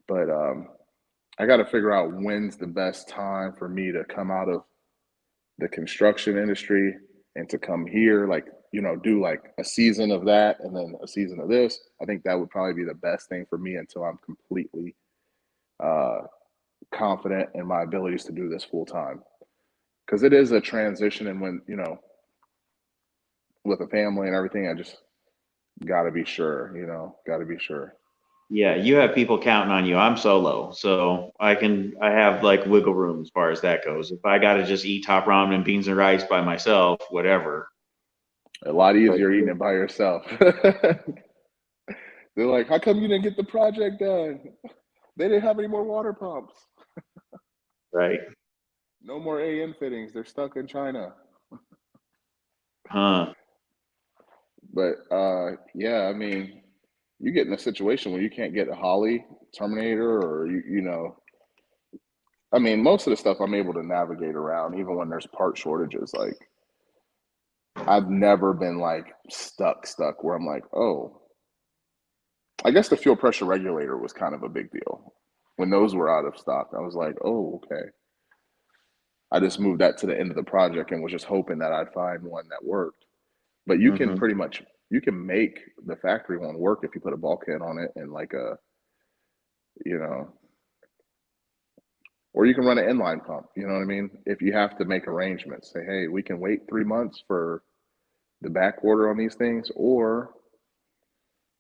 but I got to figure out when's the best time for me to come out of the construction industry and to come here, like, do like a season of that and then a season of this. I think that would probably be the best thing for me until I'm completely uh, confident in my abilities to do this full time. Because it is a transition, and when, with a family and everything, I just got to be sure, got to be sure. Yeah, you have people counting on you. I'm solo, so I have like wiggle room as far as that goes. If I got to just eat top ramen and beans and rice by myself, whatever. A lot But easier eating it by yourself. They're like, how come you didn't get the project done? They didn't have any more water pumps. right, No more AN fittings. They're stuck in China. huh? But yeah, I mean, you get in a situation where you can't get a Holly Terminator, or I mean, most of the stuff I'm able to navigate around, even when there's part shortages. Like, I've never been like stuck where I'm like, oh, I guess the fuel pressure regulator was kind of a big deal. When those were out of stock, I was like, oh, okay. I just moved that to the end of the project and was just hoping that I'd find one that worked. But you can Hmm. pretty much you can make the factory one work if you put a bulkhead on it and like you know, or you can run an inline pump. You know what I mean? If you have to make arrangements, say, hey, we can wait 3 months for the back order on these things, or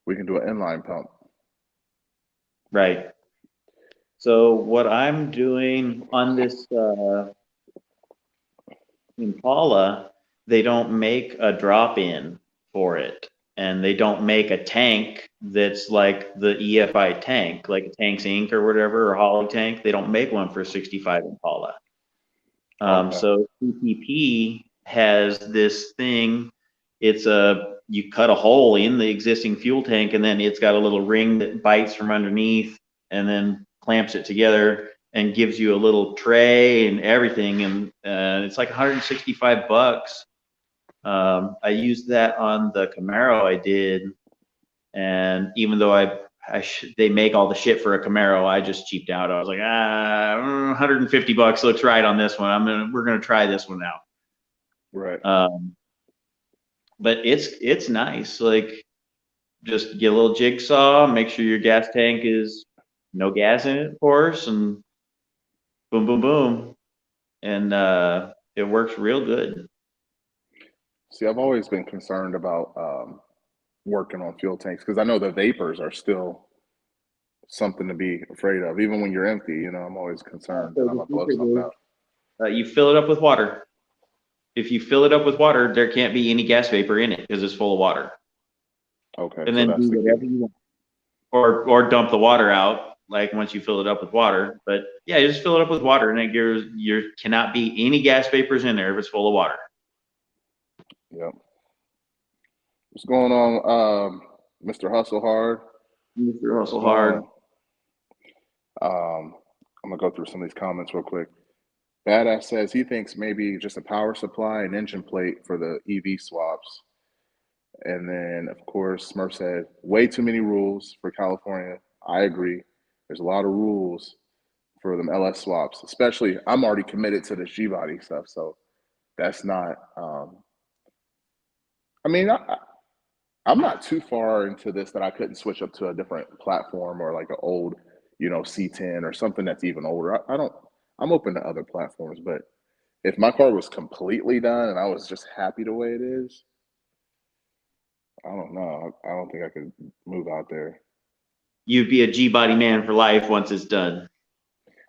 we can do an inline pump. Right. So what I'm doing on this Impala, they don't make a drop in for it, and they don't make a tank that's like the EFI tank, like a Tanks Inc. or whatever, or Holly tank. They don't make one for 65 Impala. Okay. So CPP has this thing. You cut a hole in the existing fuel tank, and then it's got a little ring that bites from underneath, and then clamps it together and gives you a little tray and everything. And it's like 165 bucks. I used that on the Camaro I did, and even though they make all the shit for a Camaro, I just cheaped out. I was like, 150 bucks looks right on this one. We're gonna try this one out. Right. But it's nice. Like, just get a little jigsaw, make sure your gas tank is no gas in it, of course, and boom, boom, boom, and it works real good. See, I've always been concerned about working on fuel tanks because I know the vapors are still something to be afraid of. Even when you're empty, I'm always concerned that So I'm the gonna blow secret something is out. you fill it up with water. If you fill it up with water, there can't be any gas vapor in it because it's full of water. Okay, And so then that's do the whatever key. you want, or dump the water out like once you fill it up with water. But yeah, you just fill it up with water, and there cannot be any gas vapors in there if it's full of water. Yep. What's going on, Mr. Hustle Hard? Mr. What's Hustle going hard. on? I'm gonna go through some of these comments real quick. Badass says he thinks maybe just a power supply and engine plate for the EV swaps. And then, of course, Smurf said, way too many rules for California. I agree. There's a lot of rules for them LS swaps, especially I'm already committed to this G-body stuff. So that's not, I mean, I'm not too far into this that I couldn't switch up to a different platform or like an old, C10 or something that's even older. I'm open to other platforms, but if my car was completely done and I was just happy the way it is, I don't know. I don't think I could move out there. You'd be a G-body man for life once it's done.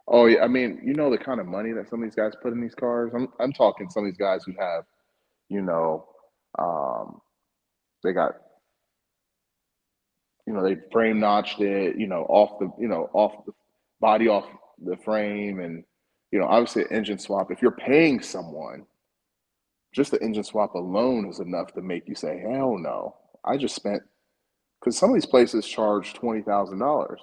Oh yeah, I mean, the kind of money that some of these guys put in these cars. I'm talking some of these guys who have, you know, um, they got, they frame notched it, off the body off the frame, and obviously an engine swap. If you're paying someone, just the engine swap alone is enough to make you say, hell no. I just spent, because some of these places charge $20,000,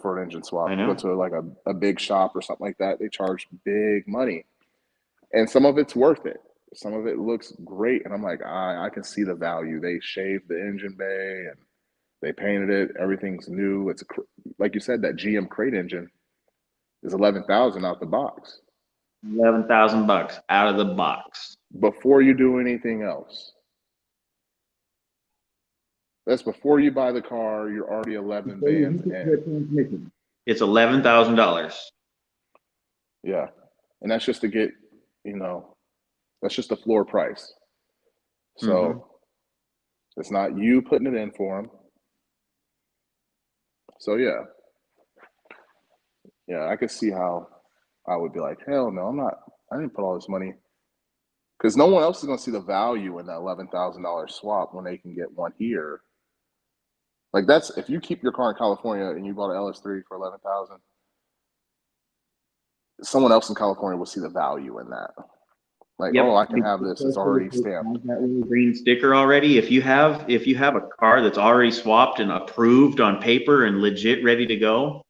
for an engine swap. I You go know. to like a big shop or something like that, they charge big money. And some of it's worth it. Some of it looks great. And I'm like, I can see the value. They shaved the engine bay and they painted it. Everything's new. Like you said, that GM crate engine is 11,000 out the box. $11,000 out of the box. Before you do anything else. That's before you buy the car. You're already 11 bands in. It's $11,000. Yeah. And that's just to get, that's just the floor price. So it's not you putting it in for them. So yeah. Yeah, I could see how I would be like, hell no, I didn't put all this money. Because no one else is going to see the value in that $11,000 swap when they can get one here. Like that's, if you keep your car in California and you bought an LS3 for 11,000, someone else in California will see the value in that. Like, yep. Oh, I can have this. It's already stamped. That little green sticker already. If you have a car that's already swapped and approved on paper and legit ready to go,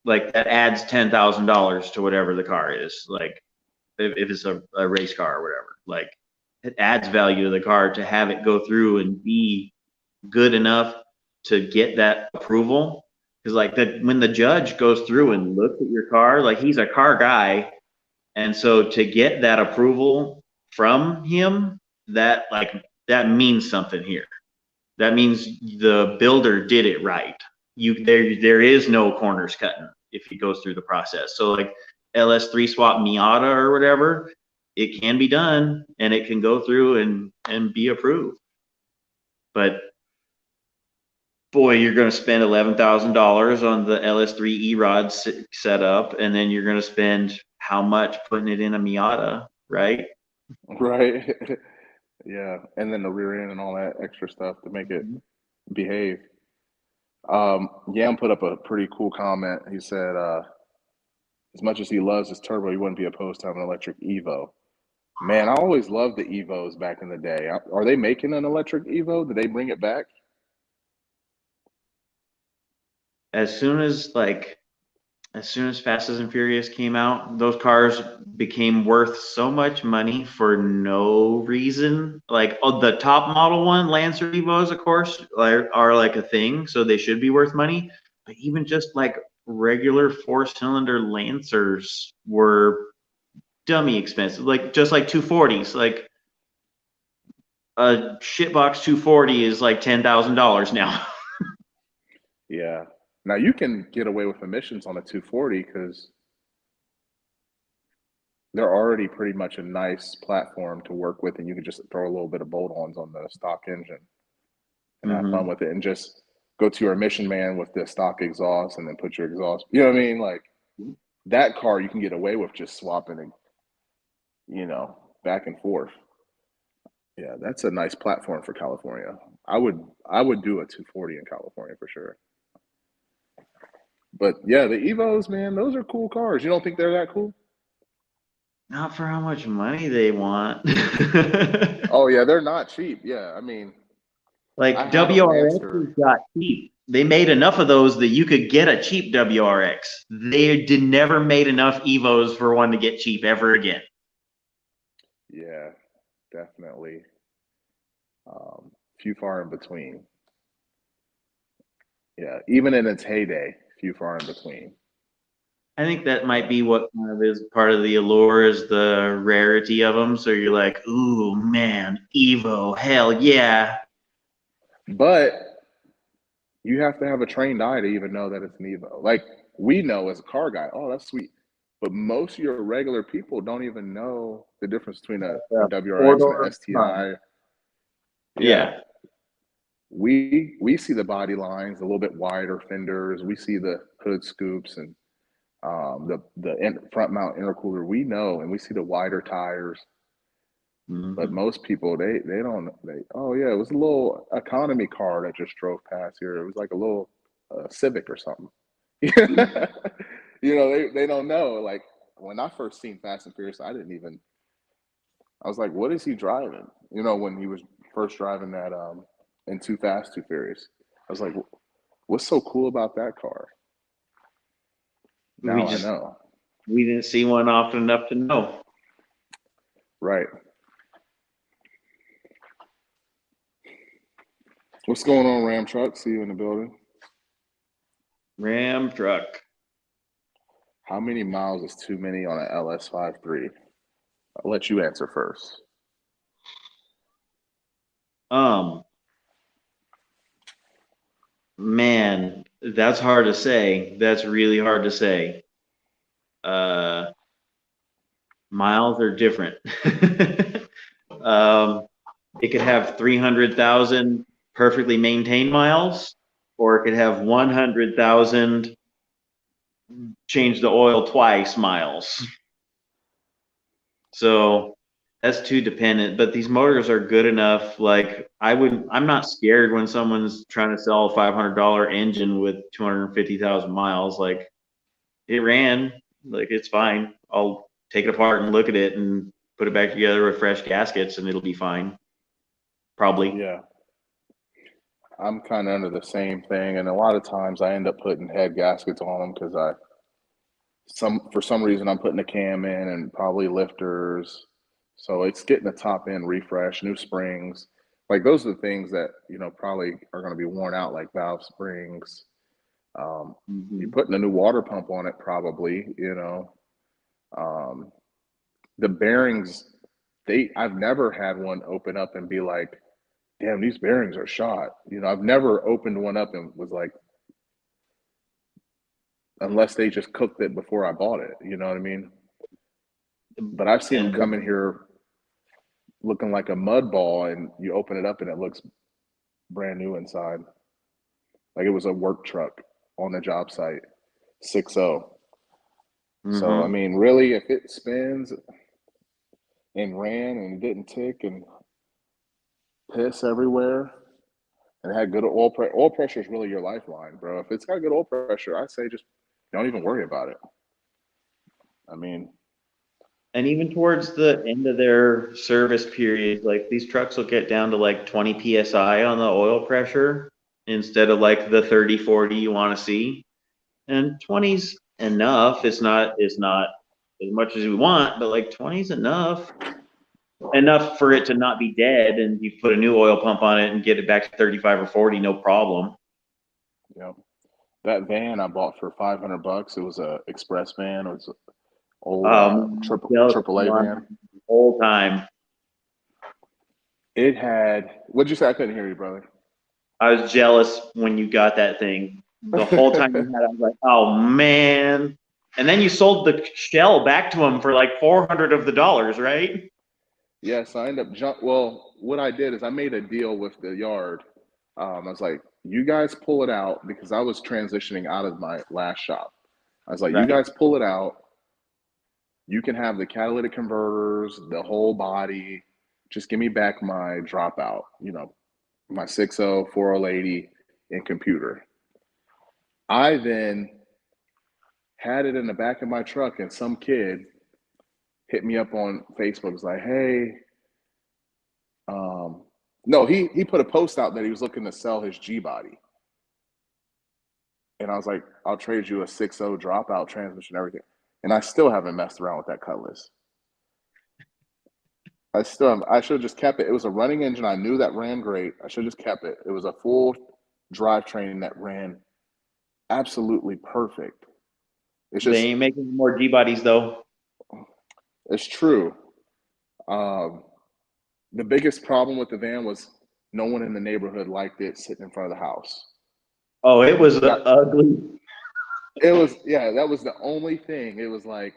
like that adds $10,000 to whatever the car is. Like if it's a race car or whatever, like it adds value to the car to have it go through and be good enough to get that approval. Because like that, when the judge goes through and looks at your car, like he's a car guy, and so to get that approval from him, that means something here. That means the builder did it right. There is no corners cutting if he goes through the process. So like LS3 swap Miata or whatever, it can be done and it can go through and be approved. But boy, you're going to spend $11,000 on the LS3 E-Rod setup, and then you're going to spend how much putting it in a Miata, right? Right. Yeah. And then the rear end and all that extra stuff to make it behave. Yam put up a pretty cool comment. He said, as much as he loves his turbo, he wouldn't be opposed to having an electric Evo. Man, I always loved the Evos back in the day. Are they making an electric Evo? Did they bring it back? As soon as Fast and Furious came out, those cars became worth so much money for no reason. Like the top model one, Lancer Evos, of course, are like a thing, so they should be worth money. But even just like regular 4-cylinder Lancers were dummy expensive, like just like 240s. Like a shitbox 240 is like $10,000 now. Yeah. Now you can get away with emissions on a 240 because they're already pretty much a nice platform to work with, and you can just throw a little bit of bolt-ons on the stock engine and have fun with it, and just go to your emission man with the stock exhaust and then put your exhaust. You know what I mean? Like that car you can get away with just swapping and back and forth. Yeah, that's a nice platform for California. I would do a 240 in California for sure. But yeah, the Evos, man, those are cool cars. You don't think they're that cool? Not for how much money they want. Oh yeah, they're not cheap. Yeah, I mean, like WRX got cheap. They made enough of those that you could get a cheap WRX. They never made enough Evos for one to get cheap ever again. Yeah, definitely. Few far in between. Yeah, even in its heyday, few far in between. I think that might be what kind of is part of the allure is the rarity of them. So you're like, ooh, man, Evo, hell yeah. But you have to have a trained eye to even know that it's an Evo. Like we know as a car guy, oh, that's sweet. But most of your regular people don't even know the difference between a Four WRX and an door. STI. Yeah. Yeah. We see the body lines, a little bit wider fenders. We see the hood scoops and the front mount intercooler. We know, and we see the wider tires. But most people they don't oh yeah, it was a little economy car that just drove past here. It was like a little Civic or something. You know, they don't know. Like when I first seen Fast and Furious, I was like, what is he driving? You know, when he was first driving that in Too Fast, Too Furious. I was like, what's so cool about that car? We Now I just know. we didn't see one often enough to know. Right. What's going on, Ram Truck? See you in the building. Ram truck. How many miles is too many on an LS53? I'll let you answer first. Man, that's hard to say. That's really hard to say. Miles are different. It could have 300,000 perfectly maintained miles, or it could have 100,000 change the oil twice miles. So that's too dependent. But these motors are good enough. Like I'm not scared when someone's trying to sell a $500 engine with 250,000 miles. Like it ran, like it's fine. I'll take it apart and look at it and put it back together with fresh gaskets, and it'll be fine. Probably. Yeah. I'm kind of under the same thing, and a lot of times I end up putting head gaskets on them because for some reason I'm putting a cam in and probably lifters, so it's getting a top end refresh, new springs. Like those are the things that probably are going to be worn out, like valve springs. You're putting a new water pump on it, probably. Um, the bearings, I've never had one open up and be like, damn, these bearings are shot. I've never opened one up and was like, unless they just cooked it before I bought it. You know what I mean? But I've seen them And come in here looking like a mud ball, and you open it up and it looks brand new inside. Like it was a work truck on the job site, 6.0. So, I mean, really, if it spins and ran and it didn't tick and piss everywhere and it had good oil pressure is really your lifeline, bro. If it's got good oil pressure, I say just don't even worry about it. I mean, and even towards the end of their service period, like these trucks will get down to like 20 psi on the oil pressure instead of like the 30, 40 you want to see. And 20's enough. It's not as much as we want, but like 20's enough. Enough for it to not be dead, and you put a new oil pump on it and get it back to 35 or 40, no problem. yeah. That van I bought for $500. It was a express van. It was an old AAA van. The whole time. It had. What'd you say? I couldn't hear you, brother. I was jealous when you got that thing. The whole time you had it, I was like, oh man. And then you sold the shell back to him for like 400 of the dollars, right? Yes, I ended up Well, what I did is I made a deal with the yard. I was like, "You guys pull it out," because I was transitioning out of my last shop. I was like, "You Right. guys pull it out. You can have the catalytic converters, the whole body. Just give me back my dropout. My 6.0, 4080, and computer." I then had it in the back of my truck, and some kid hit me up on Facebook. Was like, "Hey, no, he put a post out that he was looking to sell his G body, and I was like, I'll trade you a 6.0 dropout transmission, everything." And I still haven't messed around with that Cutlass. I should have just kept it. It was a running engine. I knew that ran great. I should have just kept it. It was a full drivetrain that ran absolutely perfect. It's They just, ain't making more G bodies though. it's true. Um, the biggest problem with the van was no one in the neighborhood liked it sitting in front of the house. Oh, it was That ugly. it was, yeah, that was the only thing. It was like,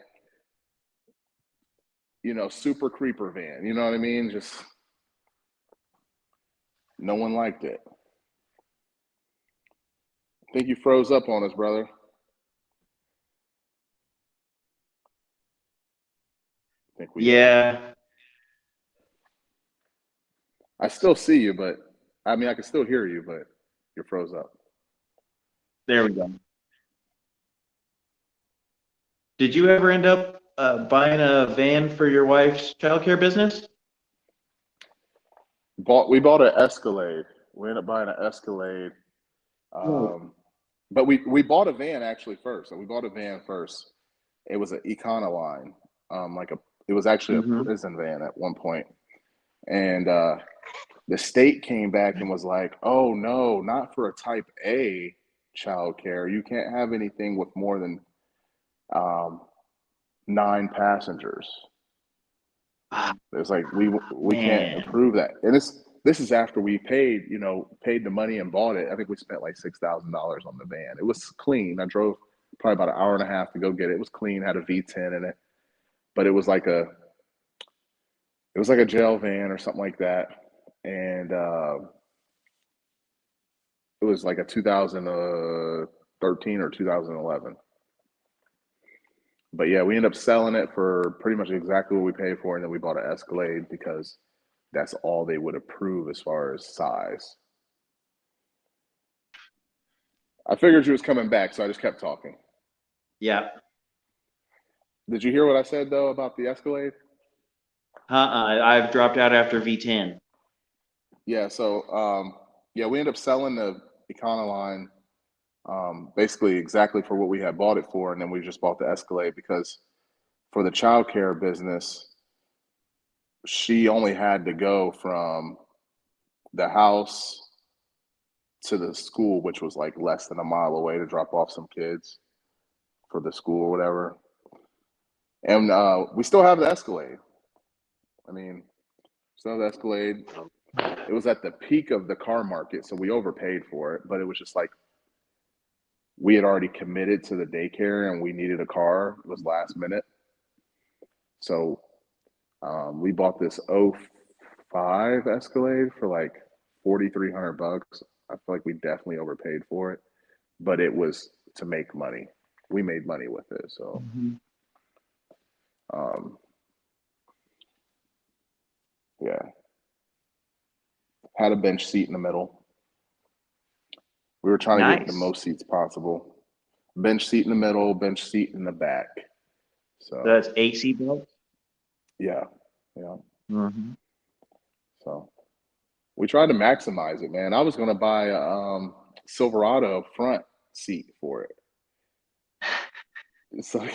super creeper van. You know what I mean? Just no one liked it. I think you froze up on us, brother. I think Yeah, I still see you, but I mean, I can still hear you, but you're froze up. there we go. Did you ever end up buying a van for your wife's childcare business? We bought an Escalade. We ended up buying an Escalade. No. But we bought a van actually first. So we bought a van first. It was an Econoline, it was actually a Mm-hmm. prison van at one point. And the state came back and was like, "Oh no, not for a Type A child care. You can't have anything with more than um, 9 passengers." It's like we can't Man, approve that, and this is after we paid the money and bought it. I think we spent like $6,000 on the van. It was clean. I drove probably about an hour and a half to go get it. It was clean, had a V10 in it, but it was like a jail van or something like that, and it was like a 2013 or 2011. But yeah, we ended up selling it for pretty much exactly what we paid for, and then we bought an Escalade because that's all they would approve as far as size. I figured you was coming back, so I just kept talking. yeah. Did you hear what I said though about the Escalade? I've dropped out after V10. Yeah, so yeah, we ended up selling the Econoline basically exactly for what we had bought it for, and then we just bought the Escalade because for the childcare business, she only had to go from the house to the school, which was like less than a mile away to drop off some kids for the school or whatever. And we still have the Escalade. I mean, still have the Escalade. It was at the peak of the car market, so we overpaid for it, but it was just like we had already committed to the daycare and we needed a car. It was last minute. So we bought this '05 Escalade for like $4,300. I feel like we definitely overpaid for it, but it was to make money. We made money with it. So Mm-hmm. um, yeah, had a bench seat in the middle. We were trying to get the Nice. most seats possible. Bench seat in the middle, bench seat in the back. So That's AC belts. yeah, yeah. Mm-hmm. So we tried to maximize it, man. I was going to buy a Silverado front seat for it, so I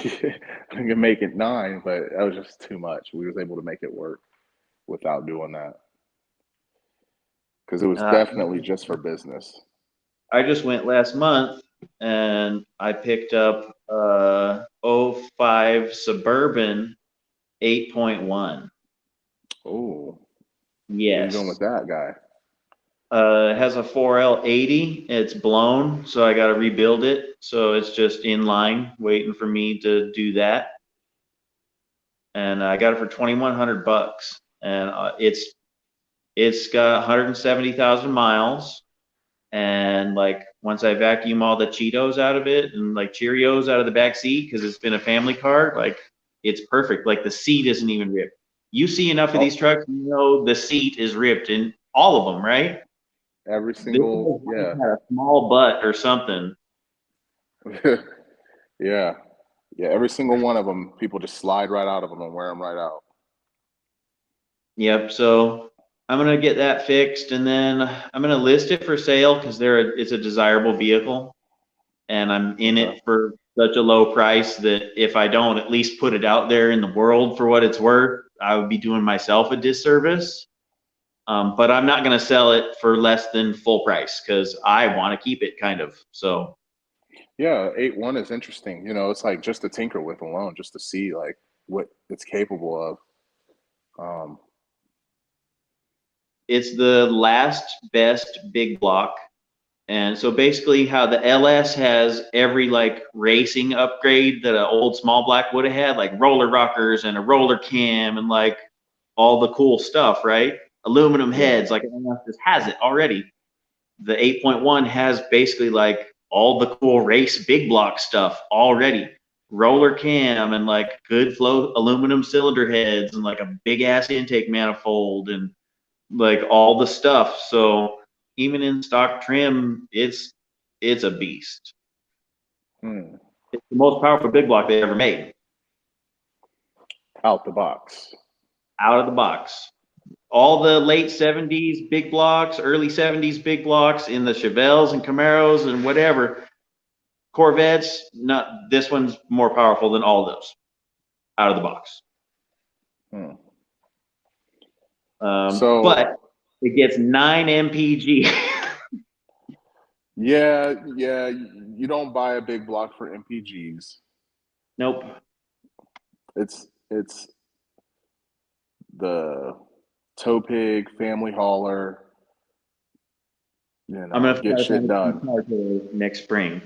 could make it 9, but that was just too much. We was able to make it work without doing that because it was Uh, definitely just for business. I just went last month and I picked up '05 Suburban 8.1. Oh, what are you doing with Yes. that guy? It has a 4L80. It's blown, so I got to rebuild it. So it's just in line, waiting for me to do that. And I got it for 2,100 bucks, and it's got 170,000 miles. And like once I vacuum all the Cheetos out of it and like Cheerios out of the back seat because it's been a family car, like it's perfect. Like the seat isn't even ripped. You see enough of these Oh, trucks, you know the seat is ripped in all of them, right? every This single, one yeah, had a small butt or something. yeah, yeah. Every single one of them, people just slide right out of them and wear them right out. Yep. So I'm gonna get that fixed, and then I'm gonna list it for sale because it's a desirable vehicle, and I'm in Okay. it for such a low price that if I don't at least put it out there in the world for what it's worth, I would be doing myself a disservice. But I'm not going to sell it for less than full price because I want to keep it kind of. So Yeah, 8.1 is interesting. You know, it's like just to tinker with alone, just to see like what it's capable of. it's the last best big block. And so basically how the LS has every like racing upgrade that an old small block would have had, like roller rockers and a roller cam and like all the cool stuff, right? Aluminum Yeah. heads, like everyone else just has it already. The 8.1 has basically like all the cool race big block stuff already. Roller cam and like good flow aluminum cylinder heads and like a big ass intake manifold and like all the stuff. So even in stock trim, it's a beast. Hmm. It's the most powerful big block they ever made Out the box. out of the box. All the late 70s big blocks, early 70s big blocks in the Chevelles and Camaros and whatever, Corvettes, not this one's more powerful than all those out of the box. Hmm. But So it gets 9 mpg. yeah, you don't buy a big block for MPGs. Nope. It's the tow pig family hauler, you I'm know, gonna get try to shit find done. a car next spring.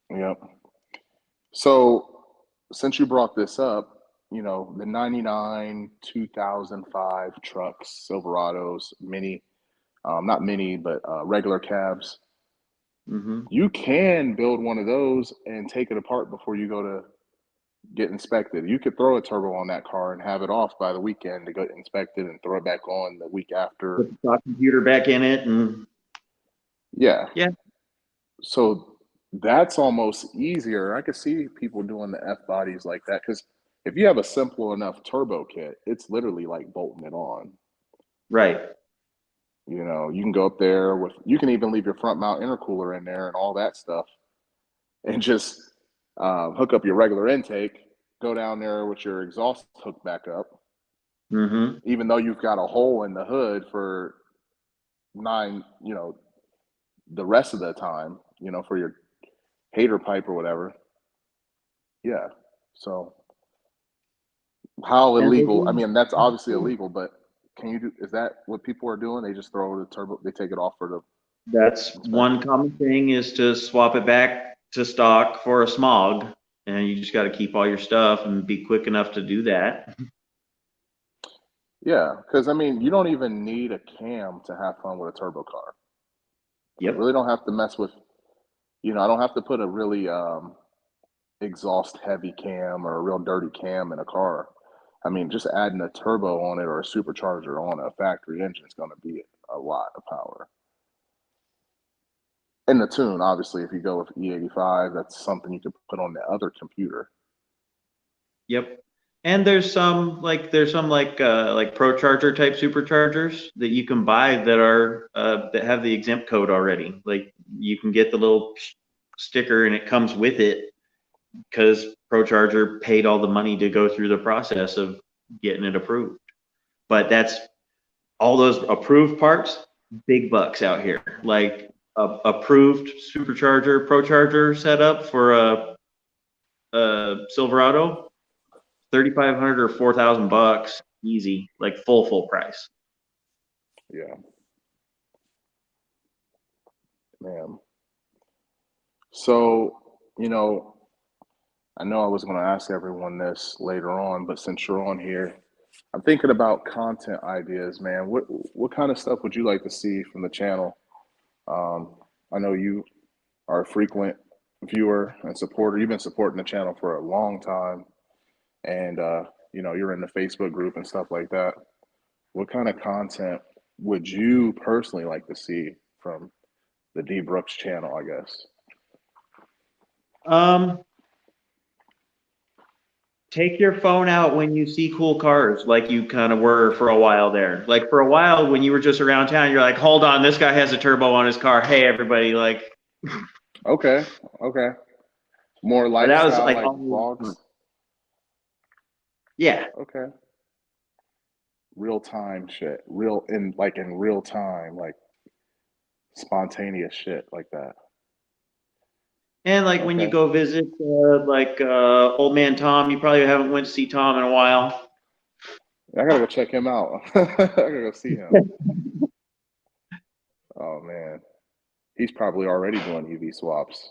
Yep. So since you brought this up, you know, the 99 2005 trucks, Silverados, mini, not mini, but regular cabs, Mm-hmm. you can build one of those and take it apart before you go to get inspected. You could throw a turbo on that car and have it off by the weekend to get inspected and throw it back on the week after. Put the stock computer back in it, and Yeah. yeah, So that's almost easier. I could see people doing the F bodies like that because if you have a simple enough turbo kit, it's literally like bolting it on. right. You know, you can go up there with, you can even leave your front mount intercooler in there and all that stuff and just hook up your regular intake, go down there with your exhaust hooked back up, Mm-hmm. even though you've got a hole in the hood for nine, you know, the rest of the time, you know, for your hater pipe or whatever. Yeah. So how And they illegal? I do. mean, that's obviously illegal, but can you do? Is that what people are doing? They just throw the turbo, they take it off for the That's one inspection. common thing is to swap it back to stock for a smog, and you just got to keep all your stuff and be quick enough to do that. Yeah, because I mean, you don't even need a cam to have fun with a turbo car. I Yep. really don't have to mess with, you know, I don't have to put a really exhaust heavy cam or a real dirty cam in a car. I mean, just adding a turbo on it or a supercharger on a factory engine is going to be a lot of power. And the tune, obviously, if you go with E85, that's something you could put on the other computer. Yep. And there's some like Pro Charger type superchargers that you can buy that are that have the exempt code already. Like you can get the little sticker and it comes with it because Pro Charger paid all the money to go through the process of getting it approved. But that's all those approved parts, big bucks out here. Like a approved supercharger, Pro Charger setup for a Silverado, 3,500 or 4,000 bucks, easy, like full price. Yeah, man. So, you know, I know I was going to ask everyone this later on, but since you're on here, I'm thinking about content ideas, man. What kind of stuff would you like to see from the channel? I know you are a frequent viewer and supporter. You've been supporting the channel for a long time, and you know you're in the Facebook group and stuff like that. What kind of content would you personally like to see from the D Brooks channel? I guess. Um, Take your phone out when you see cool cars, like you kind of were for a while there. Like for a while when you were just around town, you're like, hold on, this guy has a turbo on his car. Hey, everybody, like, Okay, okay. More that was lifestyle like, like all, vlogs. yeah, Okay. real time shit, in real time, like spontaneous shit like that. And like when you Okay, go visit old man Tom, you probably haven't went to see Tom in a while. I gotta go check him out. I gotta go see him. Oh man, he's probably already doing EV swaps.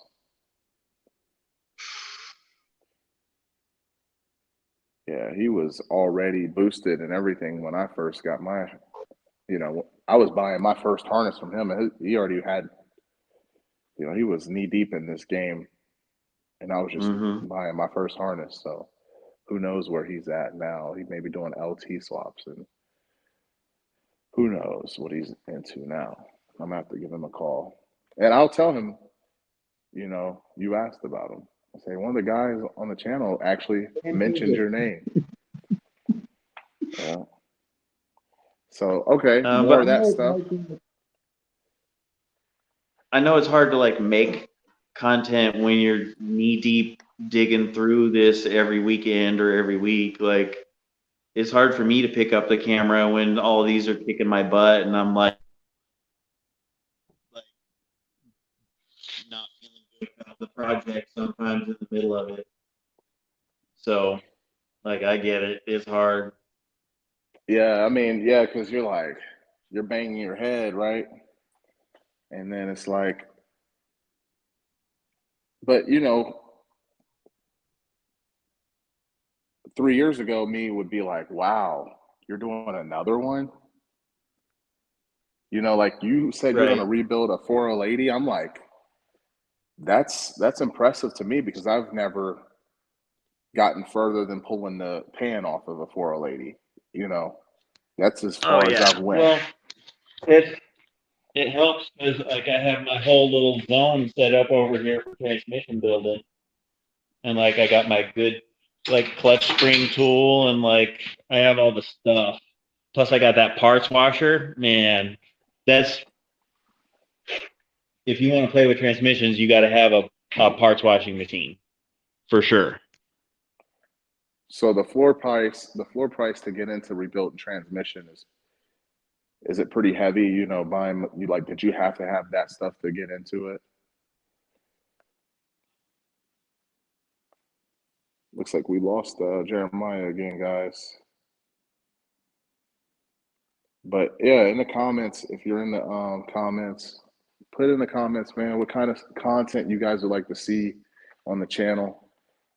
Yeah, he was already boosted and everything when I first got my, I was buying my first harness from him, and he already had, he was knee deep in this game, and I was just Mm-hmm. buying my first harness. So who knows where he's at now? He may be doing LT swaps, and who knows what he's into now. I'm gonna have to give him a call, and I'll tell him, you asked about him. I say one of the guys on the channel actually mentioned your name. Yeah. So okay, more But of that stuff. I know it's hard to like make content when you're knee deep digging through this every weekend or every week. Like it's hard for me to pick up the camera when all of these are kicking my butt and I'm like not feeling good about the project sometimes in the middle of it. So like I get it. It's hard. Yeah, I mean, yeah, because you're banging your head, right? And then it's like, but 3 years ago, me would be like, wow, you're doing another one? Like you said, you're going to Right. rebuild a 4080. I'm like, that's impressive to me because I've never gotten further than pulling the pan off of a 4080. You know, that's as Oh far as yeah. I've went. Well, it helps because like I have my whole little zone set up over here for transmission building, and like I got my good like clutch spring tool, and like I have all the stuff. Plus, I got that parts washer. Man, that's if you want to play with transmissions, you got to have a parts washing machine for sure. So the floor price to get into rebuilt transmission is it pretty heavy? Buying you like did you have to have that stuff to get into it? Looks like we lost Jeremiah again, guys. But yeah, in the comments, if you're in the comments, put in the comments, man, what kind of content you guys would like to see on the channel.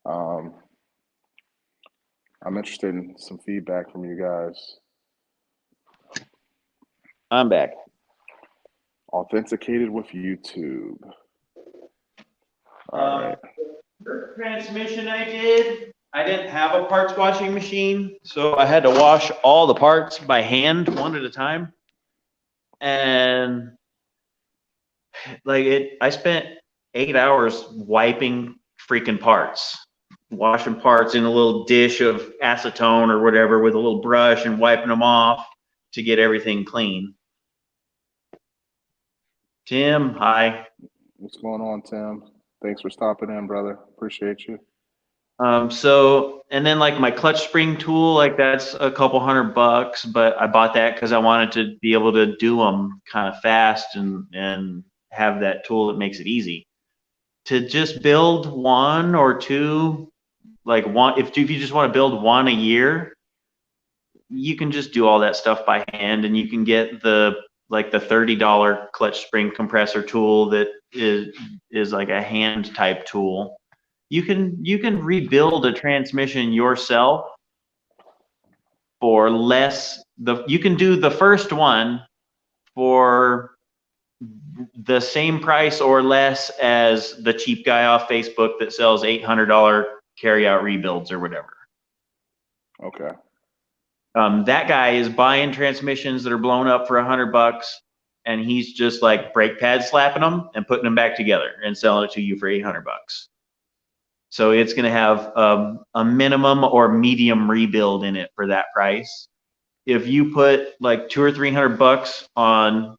Um, I'm interested in some feedback from you guys. I'm back. Authenticated with YouTube. All right. First transmission I didn't have a parts washing machine, so I had to wash all the parts by hand, one at a time. And I spent 8 hours wiping freaking parts, washing parts in a little dish of acetone or whatever with a little brush and wiping them off to get everything clean. Tim, hi. What's going on, Tim? Thanks for stopping in, brother. Appreciate you. And then like my clutch spring tool, like that's a couple $100, but I bought that because I wanted to be able to do them kind of fast and have that tool that makes it easy. To just build one or two, like one, if you just want to build one a year, you can just do all that stuff by hand, and you can get the $30 clutch spring compressor tool that is like a hand type tool. You can rebuild a transmission yourself for less. You can do the first one for the same price or less as the cheap guy off Facebook that sells $800 carry-out rebuilds or whatever. Okay. That guy is buying transmissions that are blown up for $100, and he's just like brake pad slapping them and putting them back together and selling it to you for $800. So it's going to have a minimum or medium rebuild in it for that price. If you put like $200 or $300 on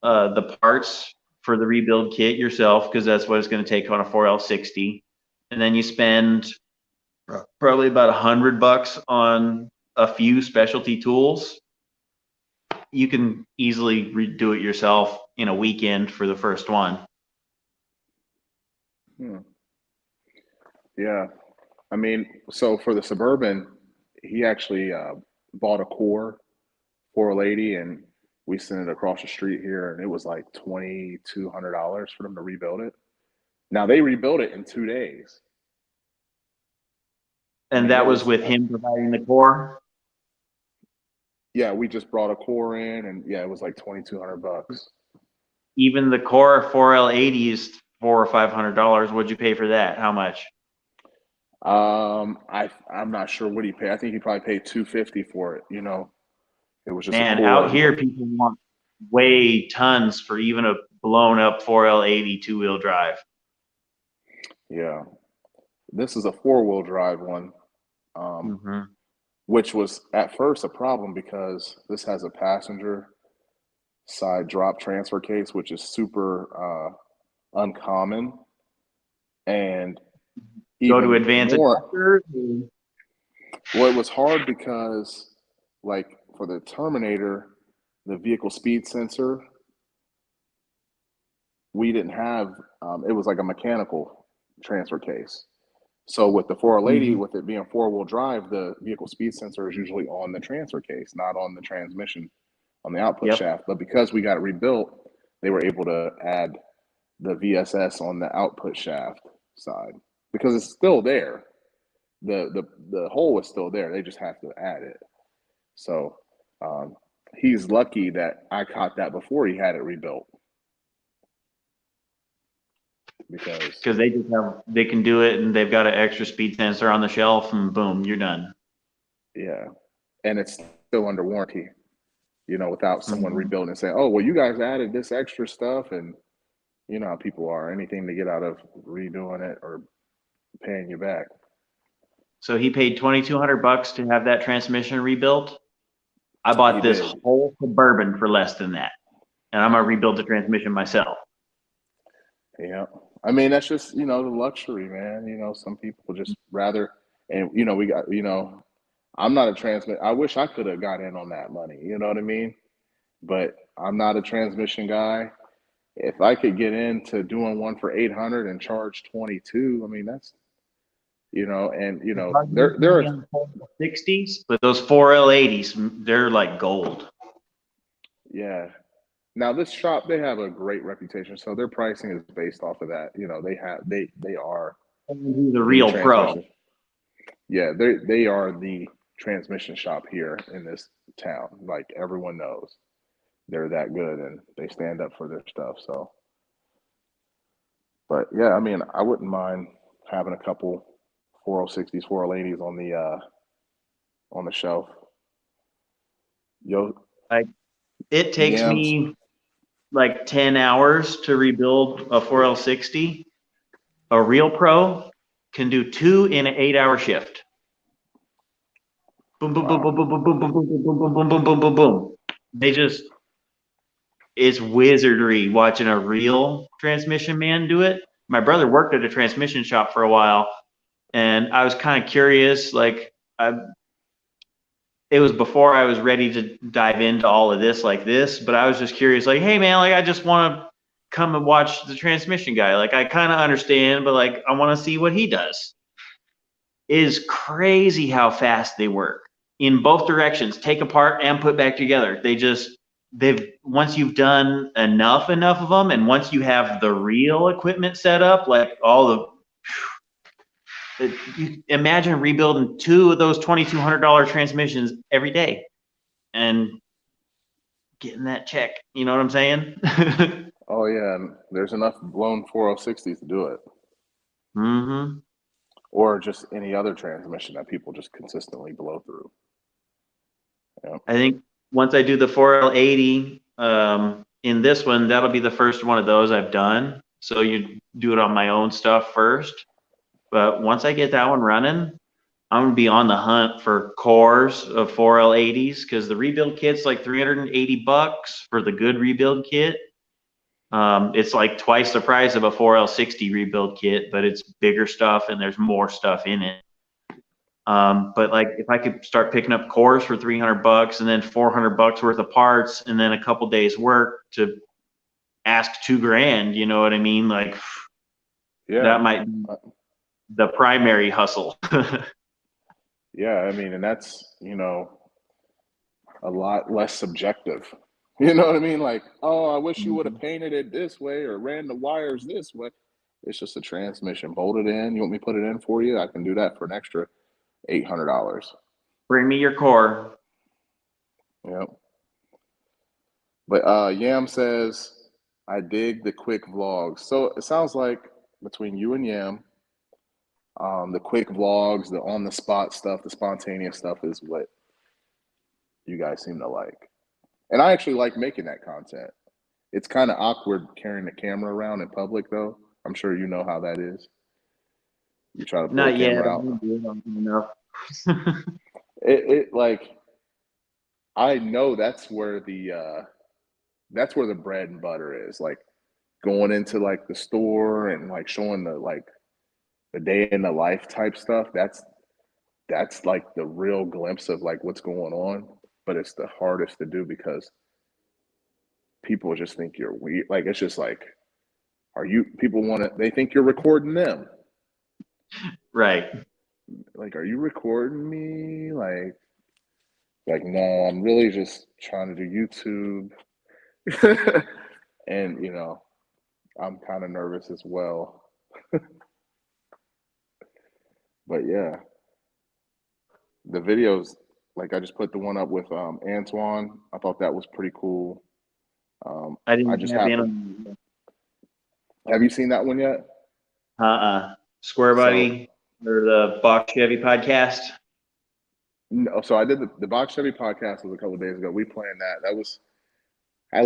the parts for the rebuild kit yourself, because that's what it's going to take on a 4L60, and then you spend probably about $100 on a few specialty tools, you can easily redo it yourself in a weekend for the first one. Yeah. I mean, so for the Suburban, he actually bought a core for a lady, and we sent it across the street here, and it was like $2,200 for them to rebuild it. Now they rebuilt it in 2 days. I And mean, that it was was with him providing the core. yeah. We just brought a core in, and yeah, it was like $2,200. Even the core 4L80 is $400 or $500. What'd you pay for that? How much? I'm not sure what he paid. I think he probably paid 250 for it. You know, it was just a Man, out core. here people want way tons for even a blown up 4L80 two-wheel drive. Yeah, this is a 4-wheel drive one, Mm-hmm. which was at first a problem because this has a passenger side drop transfer case, which is super uncommon, and Go to even advanced more. adapters. Well, it was hard because, like, for the Terminator, the vehicle speed sensor, we didn't have. It was like a mechanical transfer case. So with the 480, Mhm. with it being 4-wheel drive, the vehicle speed sensor is usually on the transfer case, not on the transmission, on the output Yep. shaft. But because we got it rebuilt, they were able to add the VSS on the output shaft side because it's still there. The hole is still there. They just have to add it. So um, he's lucky that I caught that before he had it rebuilt because Because they can do it and they've got an extra speed sensor on the shelf and boom, you're done. yeah, and it's still under warranty. You know, without someone Mhm. rebuilding and saying, "Oh, well, you guys added this extra stuff," and you know how people are, anything to get out of redoing it or paying you back. So he paid $2,200 to have that transmission rebuilt. I He bought this did, whole Suburban for less than that, and I'm gonna rebuild the transmission myself. yeah. I mean, that's just the luxury, man. You know, some people just rather, and we got I'm not a transmit. I wish I could have got in on that money. You know what I mean? But I'm not a transmission guy. If I could get into doing one for 800 and charge 22, I mean that's and It's hard to there make there money are on the 60s, but those 4L80s, they're like gold. yeah. Now this shop they have a great reputation, so their pricing is based off of that. They are He's a the real pro. transmission. Yeah, they are the transmission shop here in this town. Like everyone knows, they're that good and they stand up for their stuff. So, but yeah, I mean, I wouldn't mind having a couple 4060s, 480s on the shelf. Yo, Like it takes yams. me like 10 hours to rebuild a 4L60. A real pro can do two in an 8-hour shift. Boom, boom, boom, boom, Wow. boom, boom, boom, boom, boom, boom, boom, boom, boom, boom, boom, boom. They just, it's wizardry watching a real transmission man do it. My brother worked at a transmission shop for a while, and I was kind of curious. It was before I was ready to dive into all of this like this, but I was just curious, like, hey man, like I just want to come and watch the transmission guy. Like I kind of understand, but like I want to see what he does. It is crazy how fast they work in both directions, take apart and put back together. They've once you've done enough of them, and once you have the real equipment set up, like you imagine rebuilding two of those $2,200 transmissions every day and getting that check. You know what I'm saying? Oh yeah, and there's enough blown 4060s to do it, hmm or just any other transmission that people just consistently blow through. Yeah. I think once I do the 4L80 in this one, that'll be the first one of those I've done. So you do it on my own stuff first. But once I get that one running, I'm gonna be on the hunt for cores of 4L80s because the rebuild kit's like $380 for the good rebuild kit. It's like twice the price of a 4L60 rebuild kit, but it's bigger stuff and there's more stuff in it. But like if I could start picking up cores for $300 and then $400 worth of parts and then a couple days work to ask $2,000, you know what I mean? Like that might be the primary hustle. Yeah, I mean, and that's, you know, a lot less subjective. You know what I mean? Like, oh, I wish you would have painted it this way or ran the wires this way. It's just a transmission. Bolt it in. You want me to put it in for you? I can do that for an extra $800. Bring me your core. Yep. But Yam says, I dig the quick vlogs. So it sounds like between you and Yam, the quick vlogs, the on the spot stuff, the spontaneous stuff is what you guys seem to like. And I actually like making that content. It's kind of awkward carrying the camera around in public, though. I'm sure you know how that is. You try to pull the camera out. It like, I know that's where the bread and butter is. Like going into like the store and like showing the day in the life type stuff. That's like the real glimpse of like what's going on. But it's the hardest to do because people just think you're weird. Like it's just like, they think you're recording them. Right. Like, are you recording me? Like no, I'm really just trying to do YouTube. And you know, I'm kind of nervous as well. But yeah, the videos, like I just put the one up with Antoine. I thought that was pretty cool. I didn't I just have happened. Have you seen that one yet? Square Body or the Box Chevy podcast? No, so I did the Box Chevy podcast was a couple of days ago. We planned that. That was I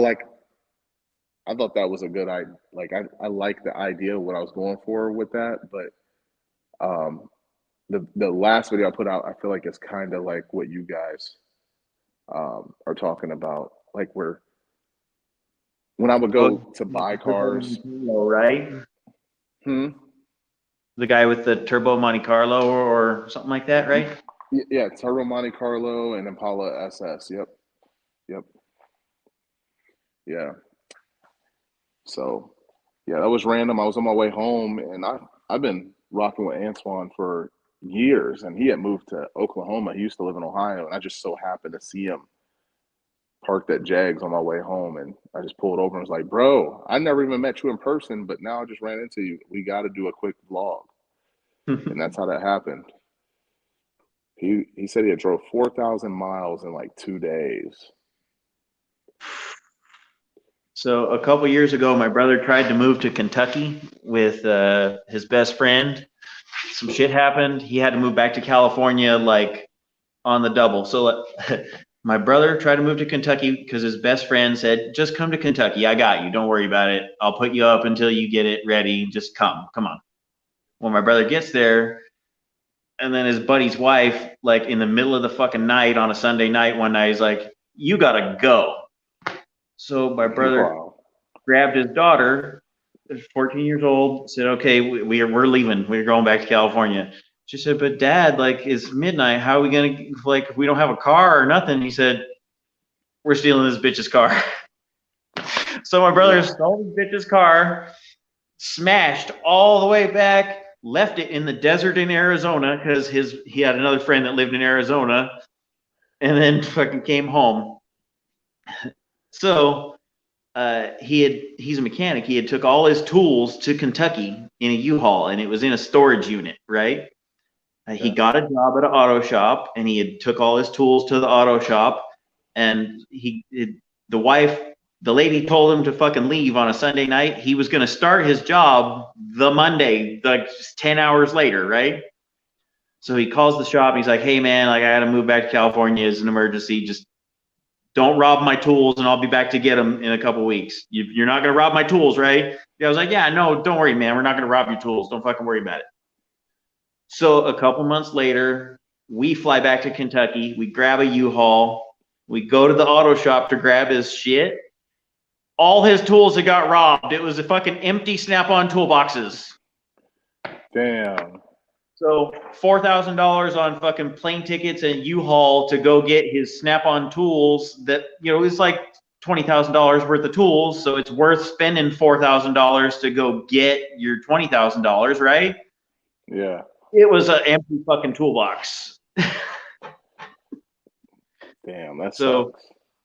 thought that was a good idea. Like I like the idea of what I was going for with that, but the last video I put out, I feel like it's kind of like what you guys are talking about. Like when I would go to buy cars, right? The guy with the Turbo Monte Carlo or something like that, right? Yeah, Turbo Monte Carlo and Impala SS. Yep. Yeah. So, yeah, that was random. I was on my way home, and I've been rocking with Antoine for years, and he had moved to Oklahoma. He used to live in Ohio, and I just so happened to see him parked at Jags on my way home, and I just pulled over and was like, bro, I never even met you in person, but now I just ran into you. We got to do a quick vlog. And that's how that happened. He said he had drove 4,000 miles in like 2 days. So a couple years ago, my brother tried to move to Kentucky with his best friend. Some shit happened. He had to move back to California like on the double. So my brother tried to move to Kentucky because his best friend said, just come to Kentucky. I got you. Don't worry about it. I'll put you up until you get it ready. Just come on. When my brother gets there, and then his buddy's wife, like in the middle of the fucking night on a Sunday night one night, is like, you gotta go. So my brother grabbed his daughter, 14 years old, said, okay, we're leaving. We're going back to California. She said, but Dad, like, it's midnight. How are we going to, like, we don't have a car or nothing. He said, we're stealing this bitch's car. So my brother stole this bitch's car, smashed all the way back, left it in the desert in Arizona because he had another friend that lived in Arizona, and then fucking came home. So he's a mechanic. He had took all his tools to Kentucky in a U-Haul, and it was in a storage unit, right? He got a job at an auto shop, and he had took all his tools to the auto shop, and the lady told him to fucking leave on a Sunday night. He was going to start his job the Monday, like 10 hours later, right? So he calls the shop, and he's like, hey man, like I got to move back to California. It's an emergency. Just don't rob my tools, and I'll be back to get them in a couple weeks. You're not going to rob my tools, right? I was like, yeah, no, don't worry, man. We're not going to rob your tools. Don't fucking worry about it. So a couple months later, we fly back to Kentucky. We grab a U-Haul. We go to the auto shop to grab his shit. All his tools had got robbed. It was a fucking empty Snap-on toolboxes. Damn. So $4,000 on fucking plane tickets and U-Haul to go get his Snap-on tools that, it's like $20,000 worth of tools. So it's worth spending $4,000 to go get your $20,000, right? Yeah. It was an empty fucking toolbox. Damn, that So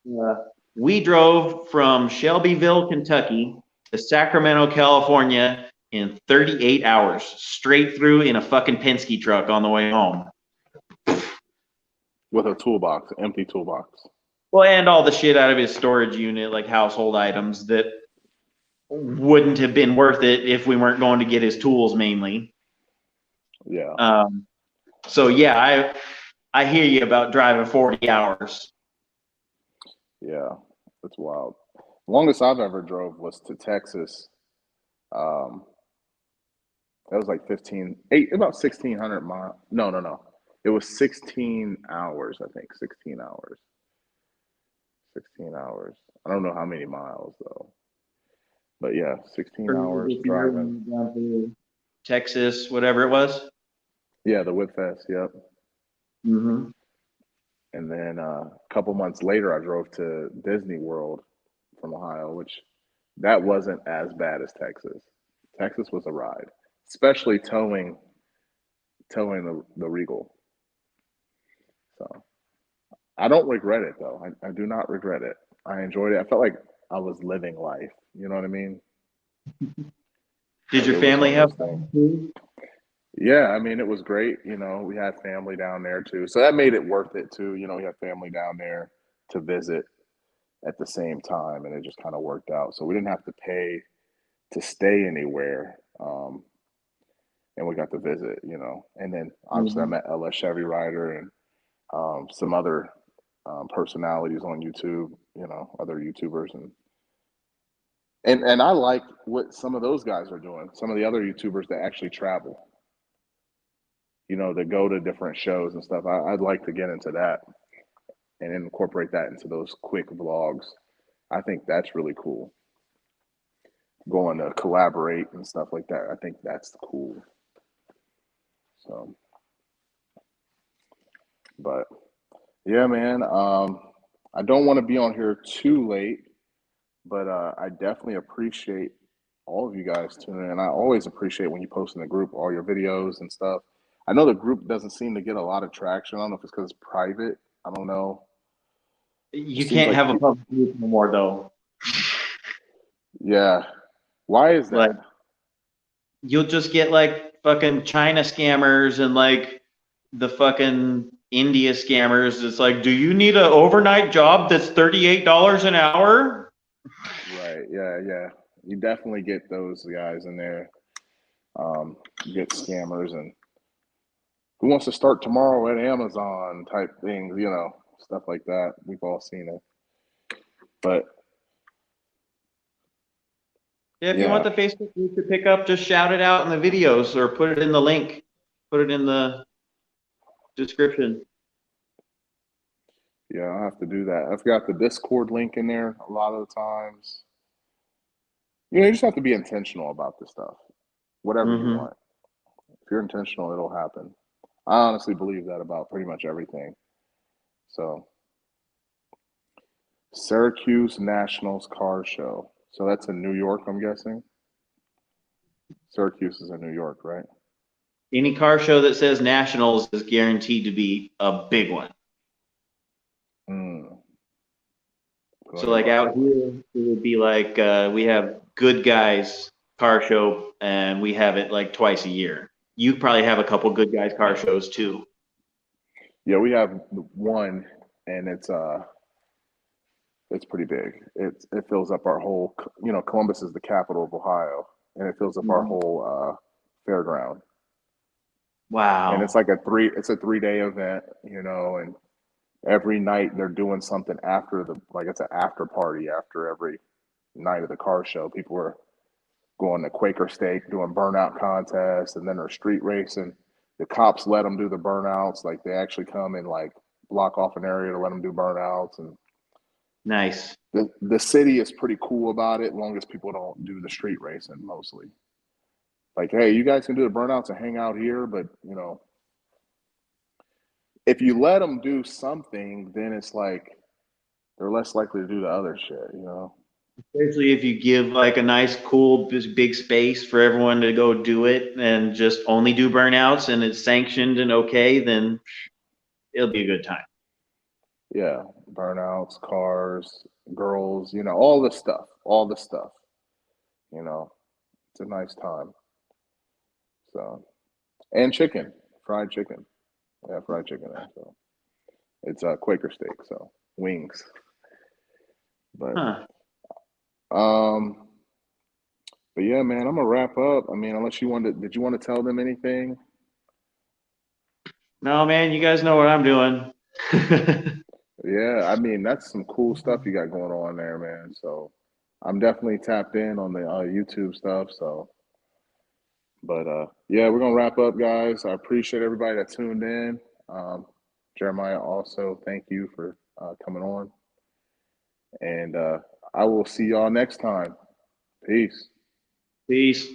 sucks. we drove from Shelbyville, Kentucky to Sacramento, California in 38 hours, straight through in a fucking Penske truck on the way home. With a toolbox, empty toolbox. Well, and all the shit out of his storage unit, like household items that wouldn't have been worth it if we weren't going to get his tools mainly. Yeah. So yeah, I hear you about driving 40 hours. Yeah, that's wild. The longest I've ever drove was to Texas. That was like about 1,600 miles. No. It was 16 hours, I think. 16 hours. 16 hours. I don't know how many miles though. But yeah, 16 hours driving. Down to Texas, whatever it was. Yeah, the Whip Fest, yep. Mm-hmm. And then a couple months later, I drove to Disney World from Ohio, which that wasn't as bad as Texas. Texas was a ride, especially towing the Regal. So I don't regret it though. I do not regret it. I enjoyed it. I felt like I was living life. You know what I mean? Did your family have fun? Yeah, I mean, it was great. We had family down there too. So that made it worth it too. We had family down there to visit at the same time, and it just kind of worked out. So we didn't have to pay to stay anywhere. And we got to visit, And then obviously I met Ella Chevy Rider and some other personalities on YouTube, other YouTubers. And I like what some of those guys are doing. Some of the other YouTubers that actually travel. That go to different shows and stuff. I'd like to get into that and incorporate that into those quick vlogs. I think that's really cool. Going to collaborate and stuff like that. I think that's cool. So, but yeah, man. I don't want to be on here too late, but I definitely appreciate all of you guys tuning in. And I always appreciate when you post in the group all your videos and stuff. I know the group doesn't seem to get a lot of traction. I don't know if it's because it's private. I don't know. You can't have a public group no more, though. Yeah. Why is that? Like, you'll just get like fucking China scammers and like the fucking India scammers. It's like, do you need an overnight job that's $38 an hour? Right. Yeah. You definitely get those guys in there. You get scammers and who wants to start tomorrow at Amazon type things, stuff like that. We've all seen it. But yeah, if you want the Facebook group to pick up, just shout it out in the videos or put it in the link. Put it in the description. Yeah, I'll have to do that. I've got the Discord link in there a lot of the times. You just have to be intentional about this stuff. Whatever you want. If you're intentional, it'll happen. I honestly believe that about pretty much everything. So, Syracuse Nationals Car Show. So that's in New York, I'm guessing. Syracuse is in New York, right? Any car show that says Nationals is guaranteed to be a big one. So like out here, it would be like we have Good Guys car show, and we have it like twice a year. You probably have a couple Good Guys car shows too. Yeah, we have one, and it's pretty big. It fills up our whole. Columbus is the capital of Ohio, and it fills up our whole fairground. Wow! And it's like a 3-day event, and every night they're doing something after it's an after party after every night of the car show. People are going to Quaker Steak, doing burnout contests, and then they're street racing. The cops let them do the burnouts. Like they actually come and like block off an area to let them do burnouts. And nice. The city is pretty cool about it, as long as people don't do the street racing mostly. Like, hey, you guys can do the burnouts and hang out here, but you know, if you let them do something, then it's like they're less likely to do the other shit, you know? Especially if you give like a nice, cool, big space for everyone to go do it and just only do burnouts and it's sanctioned and okay, then it'll be a good time. Yeah, burnouts, cars, girls, you know, all the stuff, you know, it's a nice time. So, and chicken, fried chicken. Yeah, fried chicken there. So it's a Quaker steak, so wings. But Huh. um, but yeah, man, I'm gonna wrap up. I mean, unless you wanted, did you want to tell them anything? No, man, you guys know what I'm doing. Yeah, I mean, that's some cool stuff you got going on there, man. So I'm definitely tapped in on the YouTube stuff. So, but yeah, we're gonna wrap up, guys. I appreciate everybody that tuned in. Um, Jeremiah, also thank you for coming on, and I will see y'all next time. Peace. Peace.